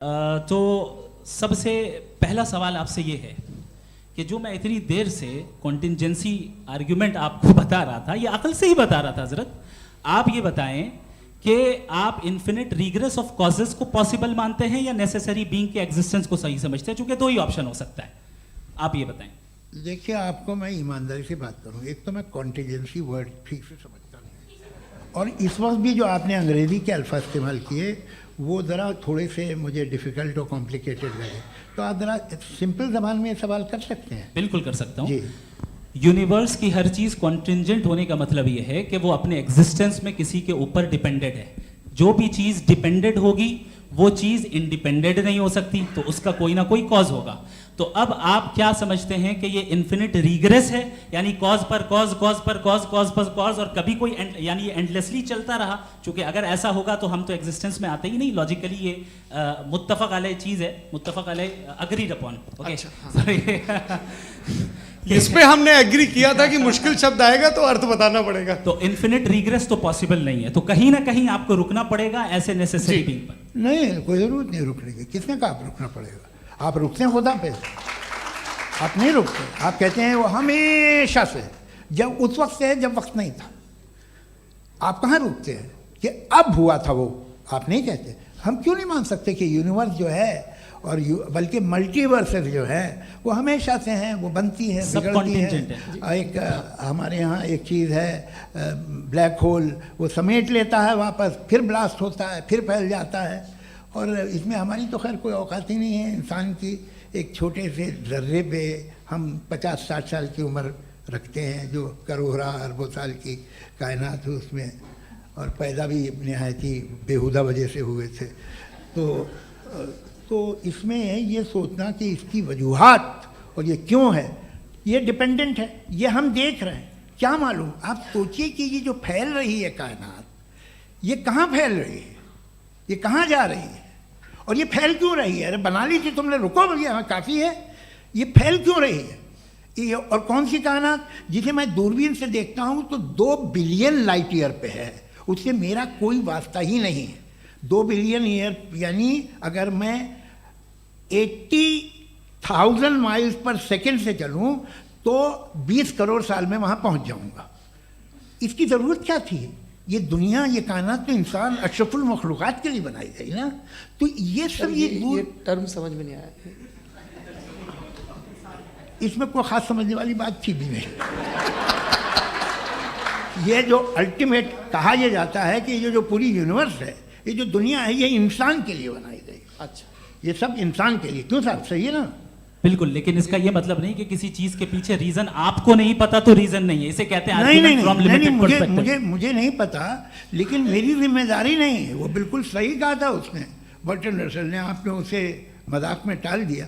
तो सबसे पहला सवाल आपसे ये है कि जो मैं इतनी देर से कॉन्टिंजेंसी आर्ग्यूमेंट आपको बता रहा था, ये अकल से ही बता रहा था हजरत, आप ये बताएं कि आप इन्फिनिट रिग्रेस ऑफ कॉजेस को पॉसिबल मानते हैं या नेसेसरी बीइंग के एग्जिस्टेंस को सही समझते हैं, क्योंकि दो ही ऑप्शन हो सकता है, आप ये बताएं। देखिए, आपको मैं ईमानदारी से बात करूं, एक तो मैं कॉन्टिजेंसी वर्ड ठीक से समझता नहीं, और इस वक्त भी जो आपने अंग्रेज़ी के अल्फाज इस्तेमाल किए वो ज़रा थोड़े से मुझे डिफ़िकल्ट और कॉम्प्लिकेटेड लगे, तो आप ज़रा सिंपल ज़बान में सवाल कर सकते हैं। बिल्कुल कर सकता हूँ जी। यूनिवर्स की हर चीज़ कॉन्टिंजेंट होने का मतलब ये है कि वो अपने एग्जिस्टेंस में किसी के ऊपर डिपेंडेड है। जो भी चीज़ डिपेंडेड होगी वो चीज़ इंडिपेंडेंट नहीं हो सकती, तो उसका कोई ना कोई कॉज होगा। तो अब आप क्या समझते हैं कि ये इन्फिनिट रिग्रेस है, यानी कॉज पर कॉज, कॉज पर कॉज, कॉज पर कॉज, और कभी कोई यानी ये एंडलेसली चलता रहा? क्योंकि अगर ऐसा होगा तो हम तो एग्जिस्टेंस में आते ही नहीं, लॉजिकली ये मुत्तफक अलैह चीज़ है, मुत्तफक अलैह अग्रीड अपॉन। ओके, इस पे हमने एग्री किया था कि मुश्किल शब्द आएगा तो अर्थ बताना पड़ेगा। तो इन्फिनिट रिग्रेस तो पॉसिबल नहीं है, तो कहीं ना कहीं आपको रुकना पड़ेगा ऐसे नेसेसरी बीइंग पर। नहीं, कोई ज़रूरत नहीं रुकने की। किसने कहा आप रुकना पड़ेगा? आप रुकते हैं खुदा पे, आप नहीं रुकते। आप कहते हैं वो हमेशा से, जब उस वक्त से है जब वक्त नहीं था। आप कहाँ रुकते हैं कि अब हुआ था वो? आप नहीं कहते। हम क्यों नहीं मान सकते कि यूनिवर्स जो है और बल्कि मल्टीवर्सेस जो है वो हमेशा से हैं, वो बनती है, बिगड़ती है। एक हमारे यहाँ एक चीज़ है ब्लैक होल, वो समेट लेता है वापस, फिर ब्लास्ट होता है, फिर फैल जाता है। और इसमें हमारी तो खैर कोई औकात ही नहीं है इंसान की। एक छोटे से ज़र्रे पे हम 50-60 साल की उम्र रखते हैं, जो करोड़ों अरबों साल की कायनात है उसमें, और पैदा भी नहायत ही बेहुदा वजह से हुए थे। तो इसमें ये सोचना कि इसकी वजूहात और ये क्यों है, ये डिपेंडेंट है, ये हम देख रहे हैं। क्या मालूम, आप सोचिए कि ये जो फैल रही है कायनात, ये कहाँ फैल रही है, ये कहाँ जा रही है, और ये फैल क्यों रही है? अरे बना ली थी तुमने, रुको भैया, हाँ काफ़ी है। ये फैल क्यों रही है? ये और कौन सी कायनात जिसे मैं दूरबीन से देखता हूँ तो 2 बिलियन लाइट ईयर पे है, उससे मेरा कोई वास्ता ही नहीं है। 2 बिलियन ईयर यानी अगर मैं 80,000 माइल्स पर सेकेंड से चलूँ तो 20 करोड़ साल में वहाँ पहुँच जाऊँगा। इसकी ज़रूरत क्या थी? ये दुनिया, ये कायनात तो इंसान अशरफुल मखलूक़ात के लिए बनाई गई ना। तो ये सब ये टर्म समझ में नहीं आया, इसमें कोई ख़ास समझने वाली बात थी भी नहीं। ये जो अल्टीमेट कहा यह जाता है कि ये जो पूरी यूनिवर्स है, ये जो दुनिया है, ये इंसान के लिए बनाई गई। अच्छा, ये सब इंसान के लिए। क्यों साहब, सही है ना? बिल्कुल, लेकिन इसका ये मतलब नहीं कि किसी चीज के पीछे रीजन आपको नहीं पता तो रीजन नहीं है, इसे कहते हैं नहीं, मुझे नहीं पता, लेकिन मेरी जिम्मेदारी नहीं है। वो बिल्कुल सही कहा था उसने, बर्टन रसल ने। आपने उसे मजाक में टाल दिया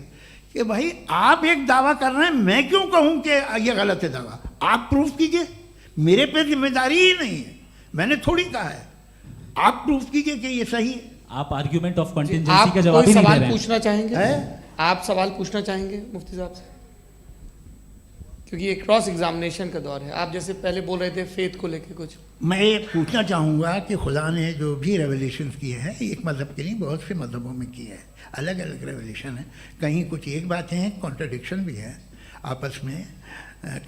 कि भाई आप एक दावा कर रहे हैं, मैं क्यों कहूँ कि ये गलत है दावा? आप प्रूफ कीजिए, मेरे पे जिम्मेदारी ही नहीं है, मैंने थोड़ी कहा है। आप प्रूफ कीजिए कि ये सही है। आप आर्ग्यूमेंट ऑफ कॉन्टिंजेंसी का जवाब ही नहीं दे रहे हैं। पूछना चाहेंगे? आप सवाल पूछना चाहेंगे मुफ्ती साहब से? क्योंकि ये क्रॉस एग्जामिनेशन का दौर है। आप जैसे पहले बोल रहे थे फेथ को लेके कुछ, मैं ये पूछना चाहूँगा कि खुदा ने जो भी रेवोल्यूशन किए हैं, एक मज़हब के नहीं बहुत से मज़हबों में किए हैं, अलग अलग रेवोल्यूशन है। कहीं कुछ एक बातें हैं, कॉन्ट्रडिक्शन भी है आपस में,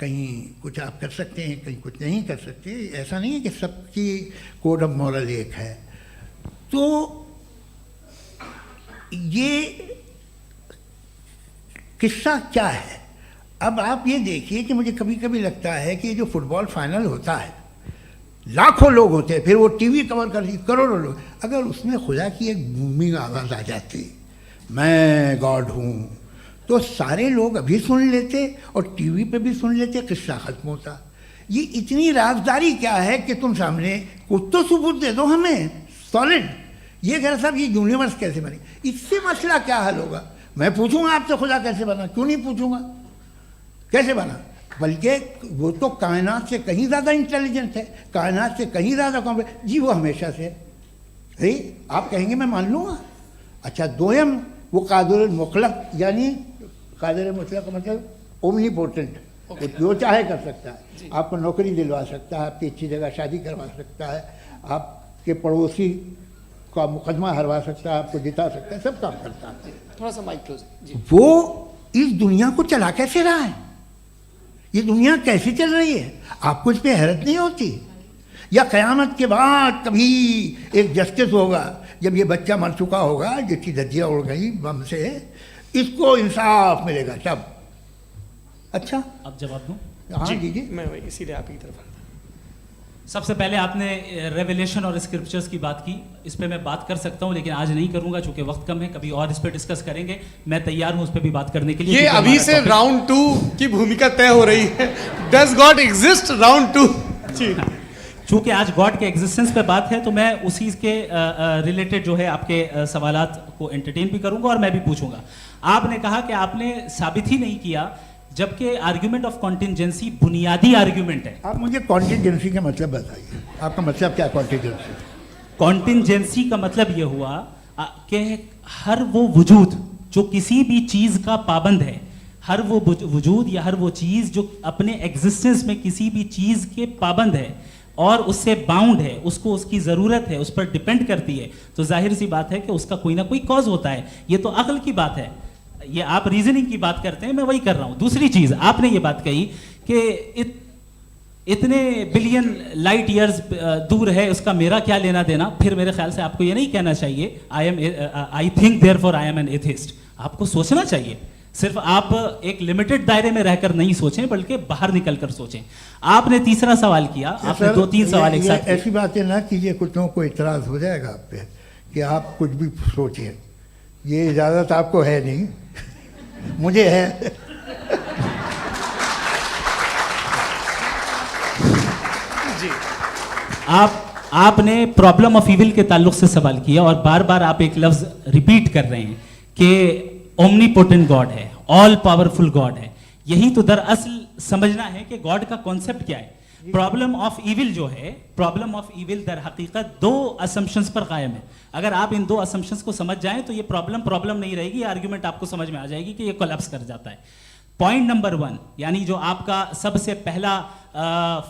कहीं कुछ आप कर सकते हैं, कहीं कुछ नहीं कर सकते। ऐसा नहीं है कि सबकी कोड ऑफ मॉरल एक है। तो ये किस्सा क्या है? अब आप ये देखिए कि मुझे कभी कभी लगता है कि ये जो फुटबॉल फाइनल होता है, लाखों लोग होते हैं, फिर वो टीवी कवर कर रही करोड़ों लोग, अगर उसमें खुदा की एक बूमिंग आवाज़ आ जाती, मैं गॉड हूँ, तो सारे लोग अभी सुन लेते और टीवी पे भी सुन लेते, किस्सा ख़त्म होता। ये इतनी राजदारी क्या है कि तुम सामने कुछ तो सबूत दे दो हमें सॉलिड। ये कह साहब ये यूनिवर्स कैसे बनी, इससे मसला क्या हल होगा? मैं पूछूंगा आपसे खुदा कैसे बना? क्यों नहीं पूछूंगा कैसे बना? बल्कि वो तो कायनात से कहीं ज़्यादा इंटेलिजेंट है, कायनात से कहीं ज़्यादा कॉम्प्लेक्स। जी वो हमेशा से है। आप कहेंगे मैं मान लूँगा। अच्छा, दोयम वो कादिर मुतलक, यानी कादिर मुतलक का मतलब ओमनीपोटेंट, वो जो चाहे कर सकता है। आपको नौकरी दिलवा सकता है, आपकी अच्छी जगह शादी करवा सकता है, आपके पड़ोसी आपका मुकदमा हरवा सकता है, आपको जिता सकता है, सब काम करता है। थोड़ा सा माइक क्लोज जी। वो इस दुनिया को चला कैसे रहा है, ये दुनिया कैसे चल रही है, आपको इस पर हैरत नहीं होती? या क़यामत के बाद कभी एक जस्टिस होगा, जब ये बच्चा मर चुका होगा जिसकी धज्जियाँ उड़ गई बम से, इसको इंसाफ मिलेगा तब? अच्छा, अब जवाब दूं? हाँ जी, दीजिए। मैं वही इसीलिए आप की तरफ आता। सबसे पहले आपने रेवलेशन और स्क्रिप्चर्स की बात की, इस पे मैं बात कर सकता हूँ लेकिन आज नहीं करूंगा चूंकि वक्त कम है, कभी और इस पे डिस्कस करेंगे। मैं तैयार हूँ उस पे भी बात करने के लिए। ये क्योंकि अभी हमारा से topic- राउंड 2 की भूमिका तय हो रही है। Does God exist round 2? जी, चूंकि आज गॉड के एग्जिस्टेंस पे बात है तो मैं उसी के रिलेटेड जो है आपके सवालात को एंटरटेन भी करूंगा और मैं भी पूछूंगा। आपने कहा कि आपने साबित ही नहीं किया, जबकि आर्ग्यूमेंट ऑफ कॉन्टिजेंसी बुनियादी आर्ग्यूमेंट है। आप मुझे कॉन्टिजेंसी का मतलब बताइए, आपका मतलब क्या कॉन्टिजेंसी? कॉन्टिजेंसी का मतलब यह हुआ कि हर वो वजूद जो किसी भी चीज का पाबंद है, हर वो वजूद या हर वो चीज जो अपने एग्जिस्टेंस में किसी भी चीज के पाबंद है और उससे बाउंड है, उसको उसकी ज़रूरत है, उस पर डिपेंड करती है, तो जाहिर सी बात है कि उसका कोई ना कोई कॉज होता है। ये तो अक्ल की बात है, ये आप रीजनिंग की बात करते हैं, मैं वही कर रहा हूँ। दूसरी चीज़ आपने ये बात कही कि इतने बिलियन लाइट ईयर्स दूर है, उसका मेरा क्या लेना देना। फिर मेरे ख्याल से आपको ये नहीं कहना चाहिए I think therefore I am an atheist. आपको सोचना चाहिए, सिर्फ आप एक लिमिटेड दायरे में रहकर नहीं सोचें बल्कि बाहर निकलकर सोचें। आपने तीसरा सवाल किया, आपने 2-3 सवाल एक साथ किए। ऐसी बातें ना कीजिए, कुछ लोगों को इतराज हो जाएगा आप पे कि आप कुछ भी सोचिए, ये इजाज़त आपको है नहीं, मुझे है। जी, आपने प्रॉब्लम ऑफ इविल के ताल्लुक से सवाल किया और बार बार आप एक लफ्ज रिपीट कर रहे हैं कि ओमनीपोटेंट गॉड है, ऑल पावरफुल गॉड है। यही तो दरअसल समझना है कि गॉड का कॉन्सेप्ट क्या है। प्रॉब्लम ऑफ इविल जो है, प्रॉब्लम ऑफ इविल दर हकीकत 2 असम्पशंस पर कायम है। अगर आप इन 2 असम्पशंस को समझ जाएं तो ये प्रॉब्लम नहीं रहेगी, आर्ग्यूमेंट आपको समझ में आ जाएगी कि ये कोलैप्स कर जाता है। पॉइंट नंबर 1, यानी जो आपका सबसे पहला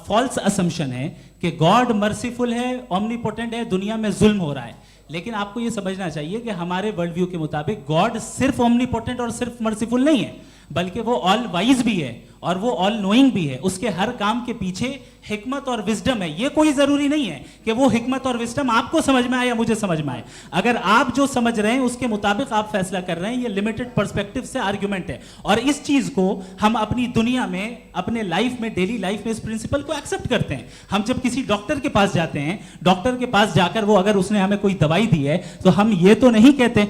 फॉल्स असम्पशन है कि गॉड मर्सीफुल है, ओमनीपोटेंट है, दुनिया में जुल्म हो रहा है। लेकिन आपको यह समझना चाहिए कि हमारे वर्ल्ड व्यू के मुताबिक गॉड सिर्फ ओमनीपोटेंट और सिर्फ मर्सीफुल नहीं है, बल्कि वो ऑल वाइज भी है और वो ऑल नोइंग भी है। उसके हर काम के पीछे हिकमत और विजडम है। ये कोई जरूरी नहीं है कि वो हिकमत और विजडम आपको समझ में आए या मुझे समझ में आए। अगर आप जो समझ रहे हैं उसके मुताबिक आप फैसला कर रहे हैं, ये लिमिटेड पर्सपेक्टिव से आर्ग्यूमेंट है। और इस चीज को हम अपनी दुनिया में, अपने लाइफ में, डेली लाइफ में इस प्रिंसिपल को एक्सेप्ट करते हैं। हम जब किसी डॉक्टर के पास जाते हैं, डॉक्टर के पास जाकर वो अगर उसने हमें कोई दवाई दी है तो हम ये तो नहीं कहते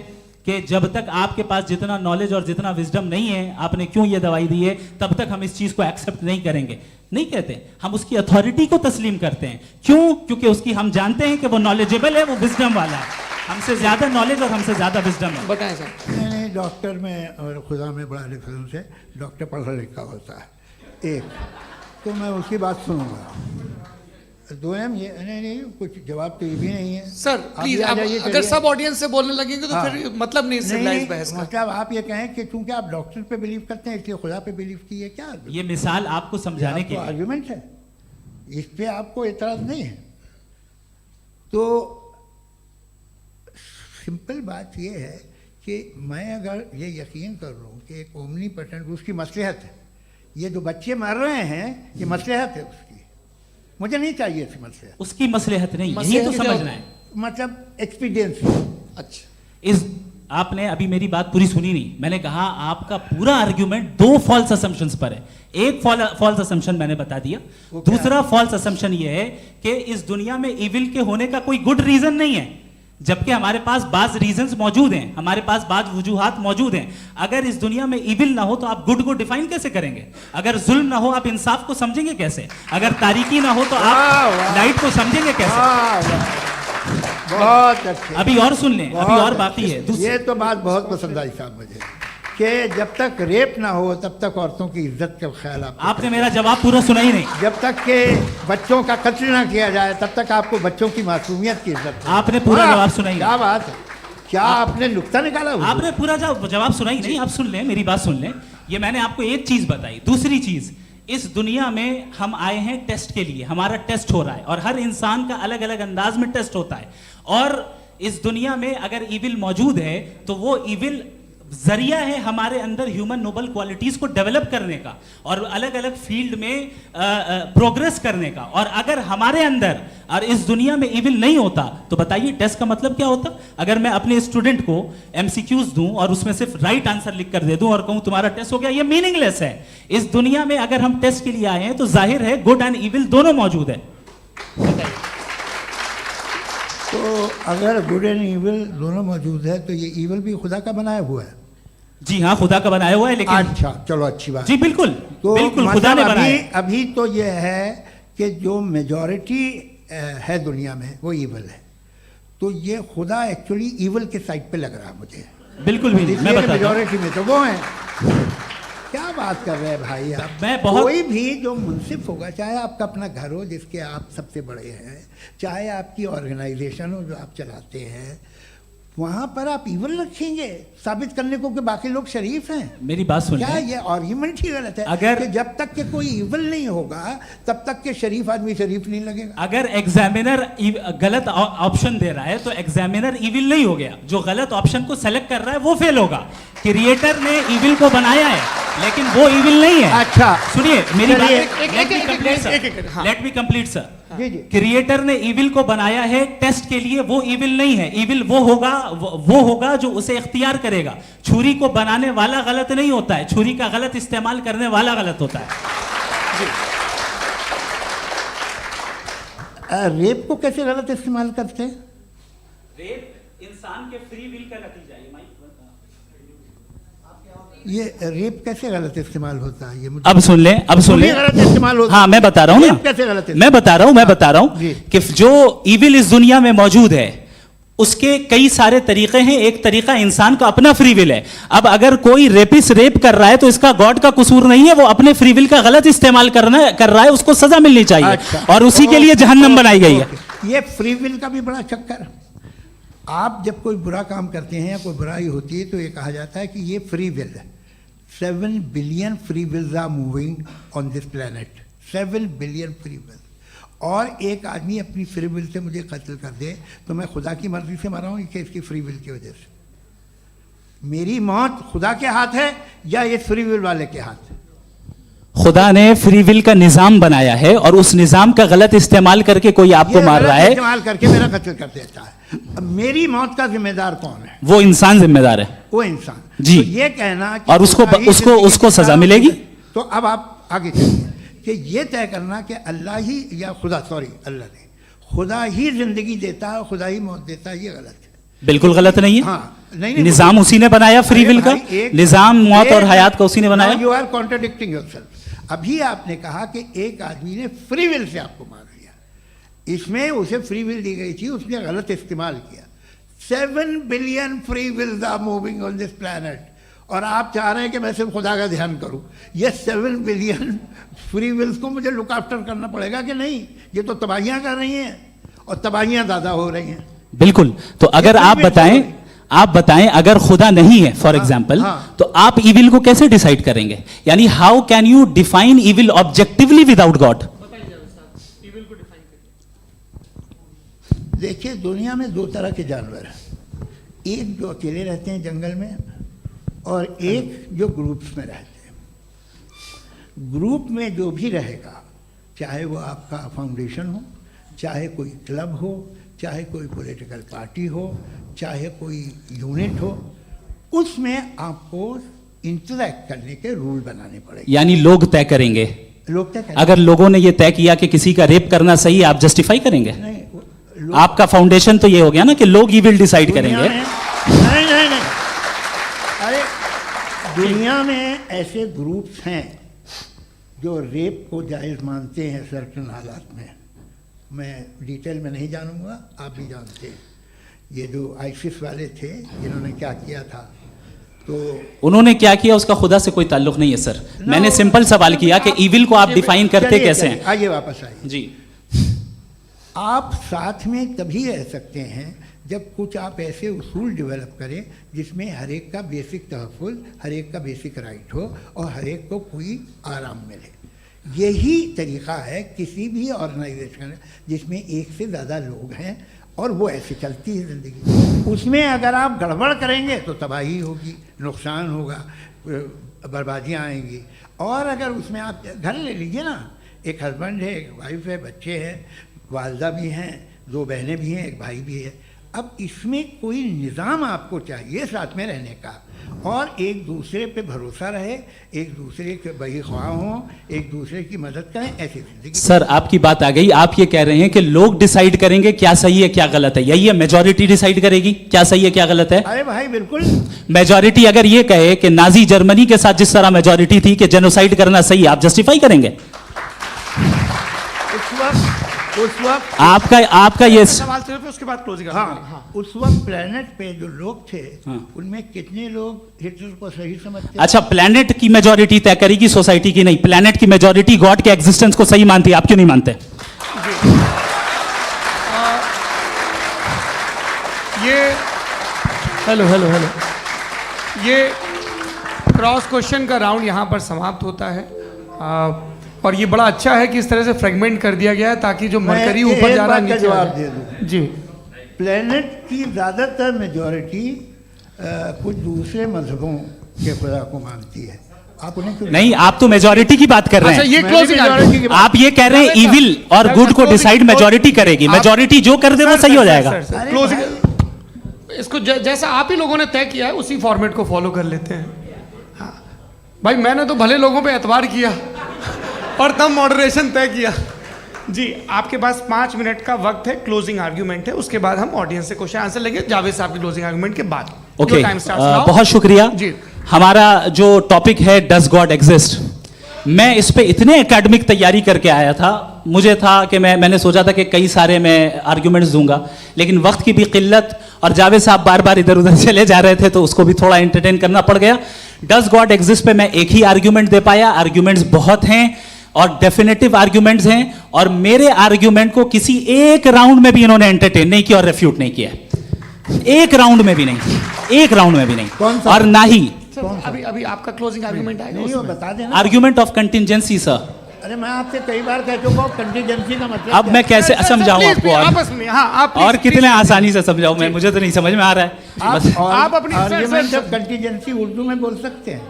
कि जब तक आपके पास जितना नॉलेज और जितना विजडम नहीं है, आपने क्यों ये दवाई दी है, तब तक हम इस चीज को एक्सेप्ट नहीं करेंगे। नहीं कहते, हम उसकी अथॉरिटी को तस्लीम करते हैं। क्यों? क्योंकि उसकी हम जानते हैं कि वो नॉलेजेबल है, वो विजडम वाला है, हमसे ज्यादा नॉलेज और हमसे ज्यादा विजडम है। बताएं सर। नहीं, डॉक्टर में और खुदा में बड़ा डिफरेंस है। डॉक्टर पढ़ा लिखा होता है, एक तो मैं उसकी बात सुनूंगा। दोनों ये नहीं, कुछ जवाब तो ये भी नहीं है। सर आप प्लीज, भी आ आप जाइए, अगर चलिए। सब ऑडियंस से बोलने लगेंगे तो हाँ। फिर मतलब नहीं सिविलाइज बहस का। मतलब आप ये कहें कि चूंकि आप डॉक्टर पे बिलीव करते हैं इसलिए खुदा पे बिलीव कीजिए, क्या ये मिसाल आपको समझाने के लिए। आर्ग्यूमेंट है, इस पे आपको एतराज नहीं है। तो सिंपल बात ये है कि मैं अगर ये यकीन कर लूँ कि एक ओमनीपोटेंट, उसकी मसलहत है, ये जो बच्चे मर रहे हैं ये मसलहत है उसकी, मुझे नहीं चाहिए इसकी मसलहत। उसकी मसलहत नहीं, यही मसलहत तो क्या समझना है। मतलब एक्सपीरियंस। अच्छा, इस आपने अभी मेरी बात पूरी सुनी नहीं। मैंने कहा आपका पूरा आर्ग्यूमेंट 2 फॉल्स असम्पशंस पर है। एक फॉल्स असम्पशन मैंने बता दिया, दूसरा फॉल्स असम्पशन ये है कि इस दुनिया में इविल के होने का कोई गुड रीजन नहीं है, जबकि हमारे पास बाज रीजंस मौजूद हैं, हमारे पास बाज वजूहात मौजूद हैं। अगर इस दुनिया में इविल ना हो तो आप गुड को डिफाइन कैसे करेंगे? अगर जुल्म ना हो आप इंसाफ को समझेंगे कैसे? अगर तारीकी ना हो तो आप लाइट को समझेंगे कैसे? बहुत अच्छे। अभी और सुन लें, अभी और बाकी है। ये तो बात बहुत पसंद आई साहब मुझे कि जब तक रेप ना हो तब तक औरतों की इज्जत का ख्याल आपने मेरा जवाब पूरा सुना ही नहीं। जब तक के बच्चों का कत्ल ना किया जाए तब तक आपको बच्चों की मासूमियत की इज्जत। आपने पूरा जवाब सुना ही क्या नहीं। बात है, क्या आपने नुक्ता निकाला हुआ? आपने पूरा जवाब सुना ही नहीं। आप सुन लें, मेरी बात सुन लें। ये मैंने आपको एक चीज बताई। दूसरी चीज, इस दुनिया में हम आए हैं टेस्ट के लिए, हमारा टेस्ट हो रहा है और हर इंसान का अलग अलग अंदाज में टेस्ट होता है। और इस दुनिया में अगर इविल मौजूद है तो वो इविल जरिया है हमारे अंदर ह्यूमन नोबल क्वालिटीज को डेवलप करने का और अलग अलग फील्ड में प्रोग्रेस करने का। और अगर हमारे अंदर और इस दुनिया में इविल नहीं होता तो बताइए टेस्ट का मतलब क्या होता? अगर मैं अपने स्टूडेंट को एमसीक्यूज दूं और उसमें सिर्फ राइट आंसर लिख कर दे दूं और कहूं तुम्हारा टेस्ट हो गया, ये मीनिंगलेस है। इस दुनिया में अगर हम टेस्ट के लिए आए हैं तो जाहिर है गुड एंड इविल दोनों मौजूद है। तो अगर गुड एंड इविल दोनों मौजूद है तो ये इविल भी खुदा का बनाया हुआ है? जी हाँ, खुदा का बनाया हुआ है। लेकिन अच्छा, चलो अच्छी बात। जी बिल्कुल, तो बिल्कुल खुदा ने बनाया। अभी तो ये है कि जो मेजॉरिटी है दुनिया में वो इविल है, तो ये खुदा एक्चुअली इविल के साइड पे लग रहा है मुझे। बिल्कुल भी नहीं, मैं बताता हूं। मेजॉरिटी में तो वो है। क्या बात कर रहे हैं भाई आप? मैं बहुत कोई भी जो मुंसिफ होगा, चाहे आपका अपना घर हो जिसके आप सबसे बड़े हैं, चाहे आपकी ऑर्गेनाइजेशन हो जो आप चलाते हैं, वहां पर आप इविल रखेंगे साबित करने को कि बाकी लोग शरीफ हैं? मेरी बात सुनिए, क्या ये आर्ग्यूमेंट ही गलत है? अगर कि जब तक के कोई इविल नहीं होगा तब तक के शरीफ आदमी शरीफ नहीं लगेगा। अगर एग्जामिनर गलत ऑप्शन दे रहा है तो एग्जामिनर इविल नहीं हो गया, जो गलत ऑप्शन को सेलेक्ट कर रहा है वो फेल होगा। क्रिएटर ने इविल को बनाया है लेकिन वो इविल नहीं है। अच्छा सुनिए मेरी बात, हाँ। Let me complete sir. जी जी। क्रिएटर ने इविल को बनाया है टेस्ट के लिए, वो इविल नहीं है। इविल वो होगा जो उसे इख्तियार करेगा। छुरी को बनाने वाला गलत नहीं होता है, छुरी का गलत इस्तेमाल करने वाला गलत होता है। रेप को कैसे गलत इस्तेमाल करते हैं? रेप इंसान के फ्री विल का नतीजा है। ये रेप कैसे गलत इस्तेमाल होता है? ये मुझे अब सुन लें, अब सुन लें। गलत इस्तेमाल होता है। हाँ मैं बता रहा हूँ ना, कैसे गलत मैं बता रहा हूँ जी। कि जो इविल इस दुनिया में मौजूद है उसके कई सारे तरीके हैं। एक तरीका इंसान का अपना फ्री विल है। अब अगर कोई रेपिस्ट रेप कर रहा है तो इसका गॉड का कसूर नहीं है, वो अपने फ्री विल का गलत इस्तेमाल कर रहा है, उसको सजा मिलनी चाहिए। अच्छा। और उसी के लिए जहन्नम बनाई गई है। ये फ्री विल का भी बड़ा चक्कर। आप जब कोई बुरा काम करते हैं या कोई बुराई होती है तो ये कहा जाता है कि ये फ्री विल है। 7 billion free wills are moving on this planet. 7 billion free will. और एक आदमी अपनी फ्री विल से मुझे कत्ल कर दे तो मैं खुदा की मर्जी से मरा हूँ कि इसकी फ्री विल की वजह से? मेरी मौत खुदा के हाथ है या ये फ्री विल वाले के हाथ है? खुदा ने फ्री विल का निजाम बनाया है और उस निजाम का गलत इस्तेमाल करके कोई आपको मार रहा है, इस्तेमाल करके मेरा कत्ल कर देता है। अब मेरी मौत का जिम्मेदार कौन है? वो इंसान जिम्मेदार है। वो इंसान। जी। तो ये कहना कि और उसको सजा मिलेगी। तो अब आप आगे चलिए कि ये तय करना कि अल्लाह ही या खुदा, अल्लाह ने, खुदा ही जिंदगी देता है, खुदा ही मौत देता है, ये गलत है। बिल्कुल गलत नहीं है। हाँ, नहीं, निजाम उसी ने बनाया फ्री विल का, निजाम मौत और हयात का उसी ने बनाया। You are contradicting yourself. अभी आपने कहा कि एक आदमी ने फ्री विल से आपको मार दिया, इसमें उसे फ्री विल दी गई थी, उसने गलत इस्तेमाल किया। 7 billion free wills are moving on this planet और आप चाह रहे हैं कि मैं सिर्फ खुदा का ध्यान करूं। ये 7 बिलियन फ्री विल्स को मुझे लुक आफ्टर करना पड़ेगा कि नहीं? ये तो तबाहियां कर रही हैं और तबाहियां ज़्यादा हो रही हैं। बिल्कुल। तो अगर आप बताएं अगर खुदा नहीं है फॉर एग्जाम्पल, तो आप इविल को कैसे डिसाइड करेंगे? यानी how can you define evil objectively without God? देखिए, दुनिया में 2 तरह के जानवर हैं। एक जो अकेले रहते हैं जंगल में और एक जो ग्रुप्स में रहते हैं। ग्रुप में जो भी रहेगा, चाहे वो आपका फाउंडेशन हो, चाहे कोई क्लब हो, चाहे कोई पॉलिटिकल पार्टी हो, चाहे कोई यूनिट हो, उसमें आपको इंटरैक्ट करने के रूल बनाने पड़ेंगे। यानी लोग तय करेंगे। लोग तय करेंगे। अगर लोगों ने ये तय किया कि किसी का रेप करना सही है, आप जस्टिफाई करेंगे? नहीं, आपका फाउंडेशन तो ये हो गया ना कि लोग ही विल डिसाइड करेंगे। नहीं, अरे दुनिया में ऐसे ग्रुप्स हैं जो रेप को जायज़ मानते हैं सर्टेन हालात में। मैं डिटेल में नहीं जानूंगा, आप भी जानते हैं। ये जो आईसिस वाले थे इन्होंने क्या किया था, तो उन्होंने क्या किया उसका खुदा से कोई ताल्लुक नहीं है सर। मैंने सिंपल सवाल किया कि इविल को आप डिफाइन करते कैसे हैं? आइए वापस आइए जी। आप साथ में तभी रह सकते हैं जब कुछ आप ऐसे उसूल डेवलप करें जिसमें हर एक का बेसिक तहफ़्फ़ुज़, हर एक का बेसिक राइट हो और हर एक को कोई आराम मिले। यही तरीक़ा है किसी भी ऑर्गेनाइजेशन जिसमें एक से ज़्यादा लोग हैं। और वो ऐसे चलती है ज़िंदगी। उसमें अगर आप गड़बड़ करेंगे तो तबाही होगी, नुकसान होगा, बर्बादियाँ आएंगी। और अगर उसमें आप घर ले लीजिए ना, एक हस्बैंड है, एक वाइफ है, बच्चे हैं, वालदा भी हैं, 2 बहनें भी हैं, एक भाई भी है। अब इसमें कोई निज़ाम आपको चाहिए साथ में रहने का, और एक दूसरे पे भरोसा रहे, एक दूसरे के बहीख्वाह हों, एक दूसरे की मदद करें, ऐसी जिंदगी। सर आपकी बात आ गई, आप ये कह रहे हैं कि लोग डिसाइड करेंगे क्या सही है क्या गलत है, यही है? मेजॉरिटी डिसाइड करेगी क्या सही है क्या गलत है? अरे भाई बिल्कुल। मेजॉरिटी अगर ये कहे कि नाजी जर्मनी के साथ जिस तरह मेजॉरिटी थी कि जेनोसाइड करना सही है, आप जस्टिफाई करेंगे? उस वक्त आपका ये सवाल सिर्फ उसके बाद क्लोजिंग। हाँ, उस वक्त प्लेनेट पे जो लोग थे, हाँ। उनमें कितने लोग हिटलर को सही समझते? अच्छा, प्लेनेट की मेजॉरिटी तय करेगी सोसाइटी की नहीं, प्लेनेट की मेजॉरिटी गॉड के एग्जिस्टेंस को सही मानती है, आप क्यों नहीं मानते? ये हेलो ये क्रॉस क्वेश्चन का राउंड यहाँ पर समाप्त होता है। और ये बड़ा अच्छा है कि इस तरह से फ्रेगमेंट कर दिया गया है ताकि जो मरकरी ऊपर जा रहा है नीचे जवाब दे दूं जी। प्लेनेट की ज़्यादातर मेजॉरिटी कुछ दूसरे मजहबों के खुदा को मानती है। आप उन्हें क्यों नहीं, आप तो मेजॉरिटी की बात कर रहे हैं। अच्छा, ये मैंने क्लोजिंग majority की बात- आप ये कह रहे हैं इविल और गुड को डिसाइड मेजॉरिटी करेगी, मेजॉरिटी जो कर दे वो सही हो जाएगा। अरे क्लोजिंग इसको जैसा आप ही लोगों ने तय किया है उसी फॉर्मेट को फॉलो कर लेते हैं। हाँ भाई, मैंने तो भले लोगों पे एतबार किया और तब मॉडरेशन तय किया। जी, आपके पास 5 मिनट का वक्त है, क्लोजिंग आर्ग्यूमेंट है, उसके बाद हम ऑडियंस से क्वेश्चन आंसर लेंगे जावेद साहब की क्लोजिंग आर्ग्यूमेंट के बाद। ओके, टाइम स्टार्ट्स बहुत शुक्रिया जी। हमारा जो टॉपिक है डज गॉड एग्जिस्ट, मैं इस पे इतने एकेडमिक तैयारी करके आया था, मुझे था कि मैंने सोचा था कि कई सारे मैं आर्ग्यूमेंट्स दूंगा, लेकिन वक्त की भी किल्लत और जावेद साहब बार बार इधर उधर चले जा रहे थे तो उसको भी थोड़ा एंटरटेन करना पड़ गया। डज गॉड एग्जिस्ट पे मैं एक ही आर्ग्यूमेंट दे पाया, आर्ग्यूमेंट्स बहुत हैं और डेफिनेटिव आर्ग्यूमेंट्स हैं, और मेरे आर्ग्यूमेंट को किसी एक राउंड में भी इन्होंने एंटरटेन नहीं किया और रेफ्यूट नहीं किया, एक राउंड में भी नहीं, एक राउंड में भी नहीं। कौन सा? और ना ही अभी आपका क्लोजिंग आर्ग्यूमेंट आएगा नहीं, वो उसमें। बता देना। Argument of contingency sir. अरे मैं आपसे कई बार कह चुका हूँ कंटीजेंसी का मतलब अब क्या मैं है? कैसे समझाऊं Please, आपको? आपस में हाँ, आप और please, कितने please, आसानी से समझाऊं मैं, मुझे तो नहीं समझ में आ रहा है। बस आप अपनी आर्ग्यूमेंट ऑफ कंटीजेंसी उर्दू में बोल सकते हैं।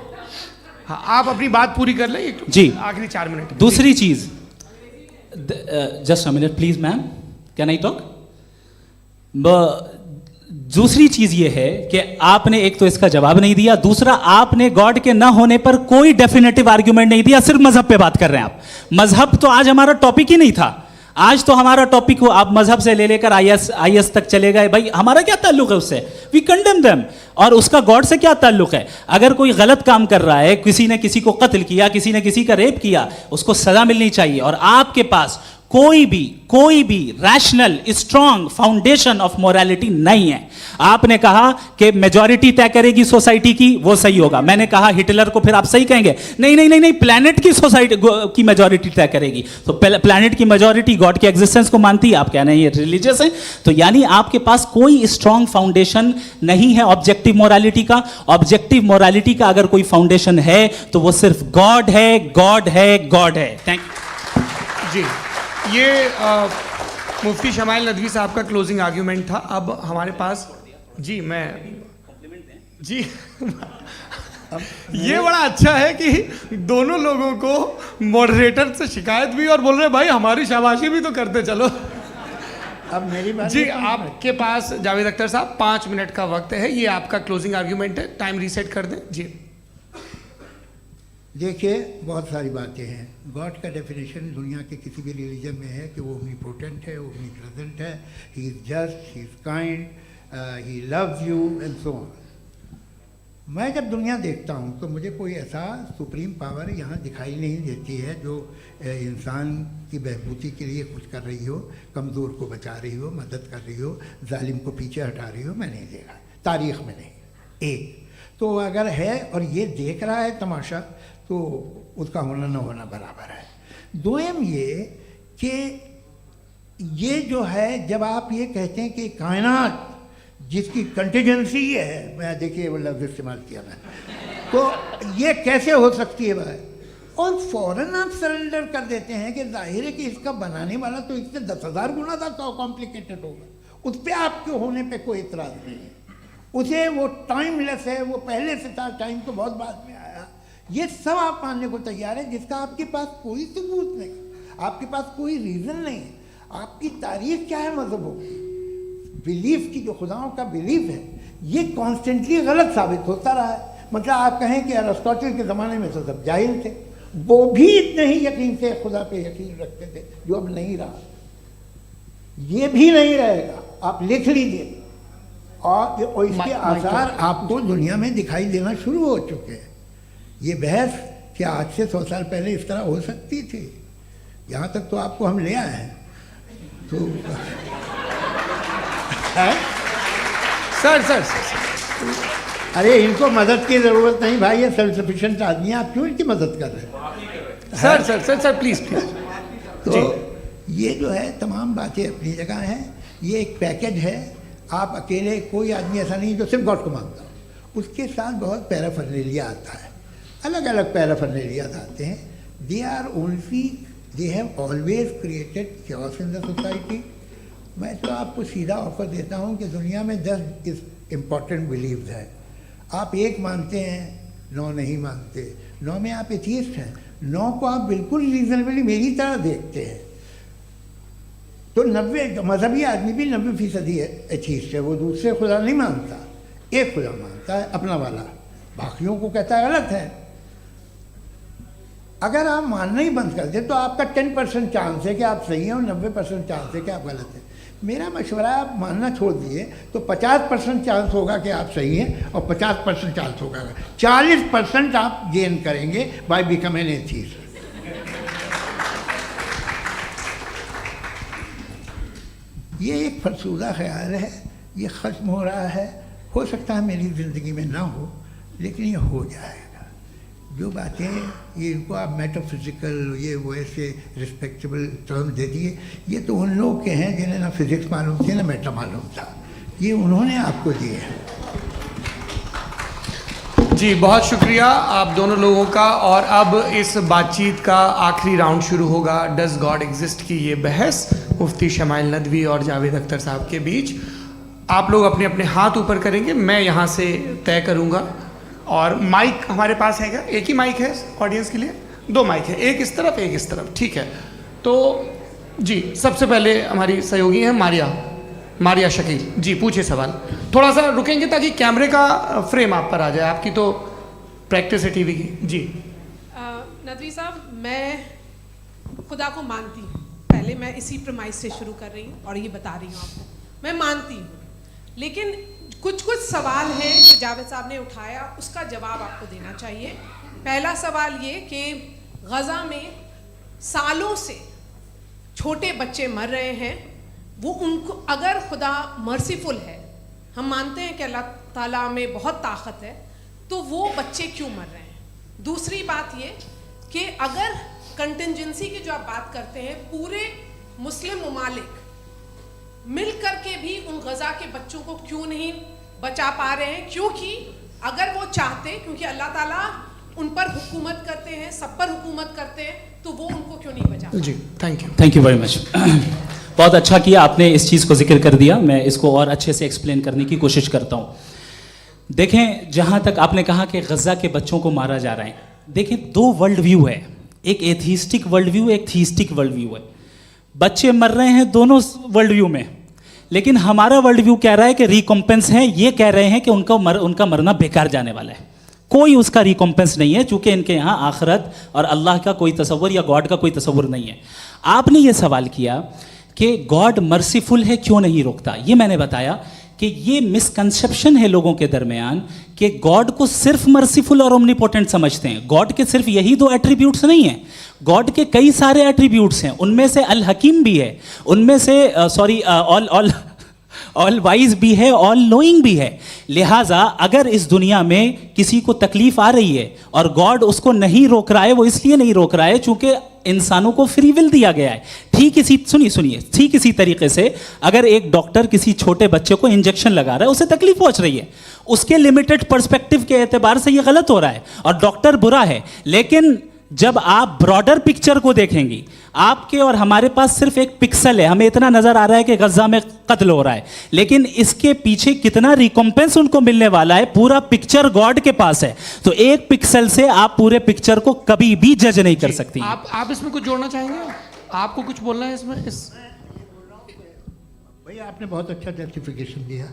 हाँ, आप अपनी बात पूरी कर लें जी। आखिरी 4 मिनट। दूसरी चीज, just a minute please ma'am, can I talk? दूसरी चीज ये है कि आपने एक तो इसका जवाब नहीं दिया, दूसरा आपने गॉड के ना होने पर कोई डेफिनेटिव आर्ग्यूमेंट नहीं दिया, सिर्फ मजहब पे बात कर रहे हैं आप। मजहब तो आज हमारा टॉपिक ही नहीं था, आज तो हमारा टॉपिक हो, आप मजहब से ले लेकर आईएस तक चले गए। भाई हमारा क्या ताल्लुक है उससे? We condemn them. और उसका गॉड से क्या ताल्लुक है? अगर कोई गलत काम कर रहा है, किसी ने किसी को कत्ल किया, किसी ने किसी का रेप किया, उसको सजा मिलनी चाहिए। और आपके पास कोई भी rational strong foundation of morality नहीं है। आपने कहा कि मेजॉरिटी तय करेगी सोसाइटी की, वो सही होगा। मैंने कहा हिटलर को फिर आप सही कहेंगे, नहीं, प्लैनेट की सोसाइटी की मेजॉरिटी तय करेगी। तो प्लैनेट की मेजॉरिटी गॉड के एग्जिस्टेंस को मानती है, आप कह रहे हैं ये रिलीजियस है। तो यानी आपके पास कोई स्ट्रॉन्ग फाउंडेशन नहीं है ऑब्जेक्टिव मोरालिटी का। ऑब्जेक्टिव मोरालिटी का अगर कोई फाउंडेशन है तो वो सिर्फ गॉड है, गॉड है, गॉड है। थैंक यू जी। ये मुफ्ती शमाइल नदवी साहब का क्लोजिंग आर्ग्यूमेंट था। अब हमारे पास जी ये बड़ा अच्छा है कि दोनों लोगों को मॉडरेटर से शिकायत भी और बोल रहे भाई हमारी शाबाशी भी तो करते चलो। अब मेरी बात जी, आपके पास जावेद अख्तर साहब 5 मिनट का वक्त है, ये आपका क्लोजिंग आर्ग्यूमेंट है, टाइम रीसेट कर दें जी। देखिए, बहुत सारी बातें हैं। गॉड का डेफिनेशन दुनिया के किसी भी रिलीजन में है कि वो ओमनीपोटेंट है, ओमनीप्रेजेंट है, he is just, he is kind, he loves you and so on. मैं जब दुनिया देखता हूँ तो मुझे कोई ऐसा सुप्रीम पावर यहाँ दिखाई नहीं देती है जो इंसान की बहबूदी के लिए कुछ कर रही हो, कमज़ोर को बचा रही हो, मदद कर रही हो, जालिम को पीछे हटा रही हो। मैं नहीं देखा, तारीख़ में नहीं। एक तो अगर है और ये देख रहा है तमाशा, तो उसका होना न होना बराबर है। दोयम ये कि ये जो है, जब आप ये कहते हैं कि कायनात जिसकी कंटीजेंसी है, मैं देखिए वो लफ्ज़ इस्तेमाल किया मैं, तो ये कैसे हो सकती है भाई? और फ़ौरन आप सरेंडर कर देते हैं कि जाहिर है कि इसका बनाने वाला तो इससे 10,000 गुना ज़्यादा कॉम्प्लिकेटेड होगा। उस पर आपके होने पे कोई इतराज़ नहीं है। उसे वो टाइमलेस है, वो पहले से था, टाइम तो बहुत बाद में आया, ये सब आप मानने को तैयार है, जिसका आपके पास कोई सबूत नहीं, आपके पास कोई रीज़न नहीं है। आपकी तारीख क्या है मज़हबों की, बिलीफ की, जो खुदाओं का बिलीफ है, ये कॉन्स्टेंटली गलत साबित होता रहा है। मतलब आप कहें कि अरिस्टोटल के ज़माने में तो सब जाहिल थे, वो भी इतने ही यकीन से खुदा पे यकीन रखते थे, जो अब नहीं रहा, ये भी नहीं रहेगा, आप लिख लीजिए। और इसके आसार आपको दुनिया में दिखाई देना शुरू हो चुके हैं। ये बहस क्या आज से 100 साल पहले इस तरह हो सकती थी? यहाँ तक तो आपको हम ले आए हैं। तो सर अरे इनको मदद की ज़रूरत नहीं भाई, ये सेल्फ सफिशिएंट आदमी है, आप क्यों इनकी मदद कर रहे हैं? Sir please. तो ये जो है तमाम बातें अपनी जगह हैं। ये एक पैकेज है, आप अकेले, कोई आदमी ऐसा नहीं जो सिर्फ गॉड को मानता हो, उसके साथ बहुत पैराफर्नेलिया आता है, अलग अलग पैराफर्नेलिया आते हैं। They have always created chaos in the society. मैं तो आपको सीधा ऑफर देता हूँ कि दुनिया में 10 इम्पॉर्टेंट बिलीव्स हैं, आप एक मानते हैं, 9 नहीं मानते, 9 में आप एथीस्ट हैं, 9 को आप बिल्कुल रीजनेबली मेरी तरह देखते हैं। तो 90 मजहबी आदमी भी 90% एथीस्ट है, वो दूसरे खुदा नहीं मानता, एक खुदा मानता है अपना वाला, बाकियों को कहता है गलत है। अगर आप मानना ही बंद कर दे तो आपका 10% चांस है कि आप सही हैं और 90% चांस है कि आप गलत हैं। मेरा मशवरा है, आप मानना छोड़ दिए तो 50% चांस होगा कि आप सही हैं और 50% चांस होगा, 40% आप गेन करेंगे बाय बिकमिंग एन एथीस्ट। ये एक फरसूदा ख्याल है, ये ख़त्म हो रहा है, हो सकता है मेरी ज़िंदगी में ना हो, लेकिन ये हो जाएगा। जो बातें ये इनको आप मेटाफिज़िकल ये वो ऐसे रिस्पेक्टेबल टर्म दे दिए, ये तो उन लोग के हैं जिन्हें ना फिज़िक्स मालूम थी ना मेटा मालूम था, ये उन्होंने आपको दिए हैं। जी बहुत शुक्रिया आप दोनों लोगों का। और अब इस बातचीत का आखिरी राउंड शुरू होगा, डज गॉड एग्जिस्ट की ये बहस मुफ्ती शमाइल नदवी और जावेद अख्तर साहब के बीच। आप लोग अपने अपने हाथ ऊपर करेंगे, मैं यहाँ से तय करूँगा। और माइक हमारे पास है क्या? एक ही माइक है ऑडियंस के लिए? 2 माइक है, एक इस तरफ एक इस तरफ, ठीक है। तो जी सबसे पहले हमारी सहयोगी हैं मारिया शकील जी, पूछिए सवाल। थोड़ा सा रुकेंगे ताकि कैमरे का फ्रेम आप पर आ जाए, आपकी तो प्रैक्टिस है टीवी की। जी नदवी साहब, मैं खुदा को मानती हूँ, पहले मैं इसी प्रमाइस से शुरू कर रही हूँ और ये बता रही हूँ आपको, मैं मानती हूँ, लेकिन कुछ सवाल हैं जो जावेद साहब ने उठाया, उसका जवाब आपको देना चाहिए। पहला सवाल ये कि गज़ा में सालों से छोटे बच्चे मर रहे हैं, वो उनको, अगर खुदा मर्सीफुल है, हम मानते हैं कि अल्लाह ताला में बहुत ताकत है, तो वो बच्चे क्यों मर रहे हैं? दूसरी बात ये कि अगर कंटिजेंसी की जो आप बात करते हैं, पूरे मुस्लिम ममालिक मिल करके भी उन गज़ा के बच्चों को क्यों नहीं बचा पा रहे हैं? क्योंकि अगर वो चाहते, क्योंकि अल्लाह ताला उन पर हुकूमत करते हैं, सब पर हुकूमत करते हैं, तो वो उनको क्यों नहीं बचा? जी थैंक यू वेरी मच। बहुत अच्छा किया आपने इस चीज़ को जिक्र कर दिया, मैं इसको और अच्छे से एक्सप्लेन करने की कोशिश करता हूँ। देखें, जहाँ तक आपने कहा कि गज़ा के बच्चों को मारा जा रहा है, देखें 2 वर्ल्ड व्यू है, एक एथीस्टिक वर्ल्ड व्यू, एक थीस्टिक वर्ल्ड व्यू है। बच्चे मर रहे हैं दोनों वर्ल्ड व्यू में, लेकिन हमारा वर्ल्ड व्यू कह रहा है कि रिकॉम्पेंस है, ये कह रहे हैं कि उनका मरना बेकार जाने वाला है, कोई उसका रिकॉम्पेंस नहीं है, चूंकि इनके यहाँ आखिरत और अल्लाह का कोई तसव्वुर या गॉड का कोई तसव्वुर नहीं है। आपने ये सवाल किया कि गॉड मर्सीफुल है, क्यों नहीं रोकता? ये मैंने बताया कि ये मिसकंसेप्शन है लोगों के दरमियान कि गॉड को सिर्फ मर्सीफुल और ओमनीपोटेंट समझते हैं। गॉड के सिर्फ यही 2 एट्रीब्यूट्स नहीं हैं, गॉड के कई सारे एट्रीब्यूट्स हैं, उनमें से अल हकीम भी है, उनमें से ऑल वाइज भी है, ऑल नोइंग भी है। लिहाजा अगर इस दुनिया में किसी को तकलीफ आ रही है और गॉड उसको नहीं रोक रहा है, वो इसलिए नहीं रोक रहा है चूंकि इंसानों को फ्री विल दिया गया है। ठीक इसी तरीके से अगर एक डॉक्टर किसी छोटे बच्चे को इंजेक्शन लगा रहा है, उसे तकलीफ पहुंच रही है, उसके लिमिटेड पर्सपेक्टिव के एतबार से ये गलत हो रहा है और डॉक्टर बुरा है, लेकिन जब आप ब्रॉडर पिक्चर को देखेंगी, आपके और हमारे पास सिर्फ एक पिक्सल है, हमें इतना नजर आ रहा है कि गजा में कत्ल हो रहा है, लेकिन इसके पीछे कितना रिकॉम्पेंस उनको मिलने वाला है, पूरा पिक्चर गॉड के पास है। तो एक पिक्सल से आप पूरे पिक्चर को कभी भी जज नहीं कर सकती। आप इसमें कुछ जोड़ना चाहेंगे? आपको कुछ बोलना है इसमें? भैया आपने बहुत अच्छा जस्टिफिकेशन दिया।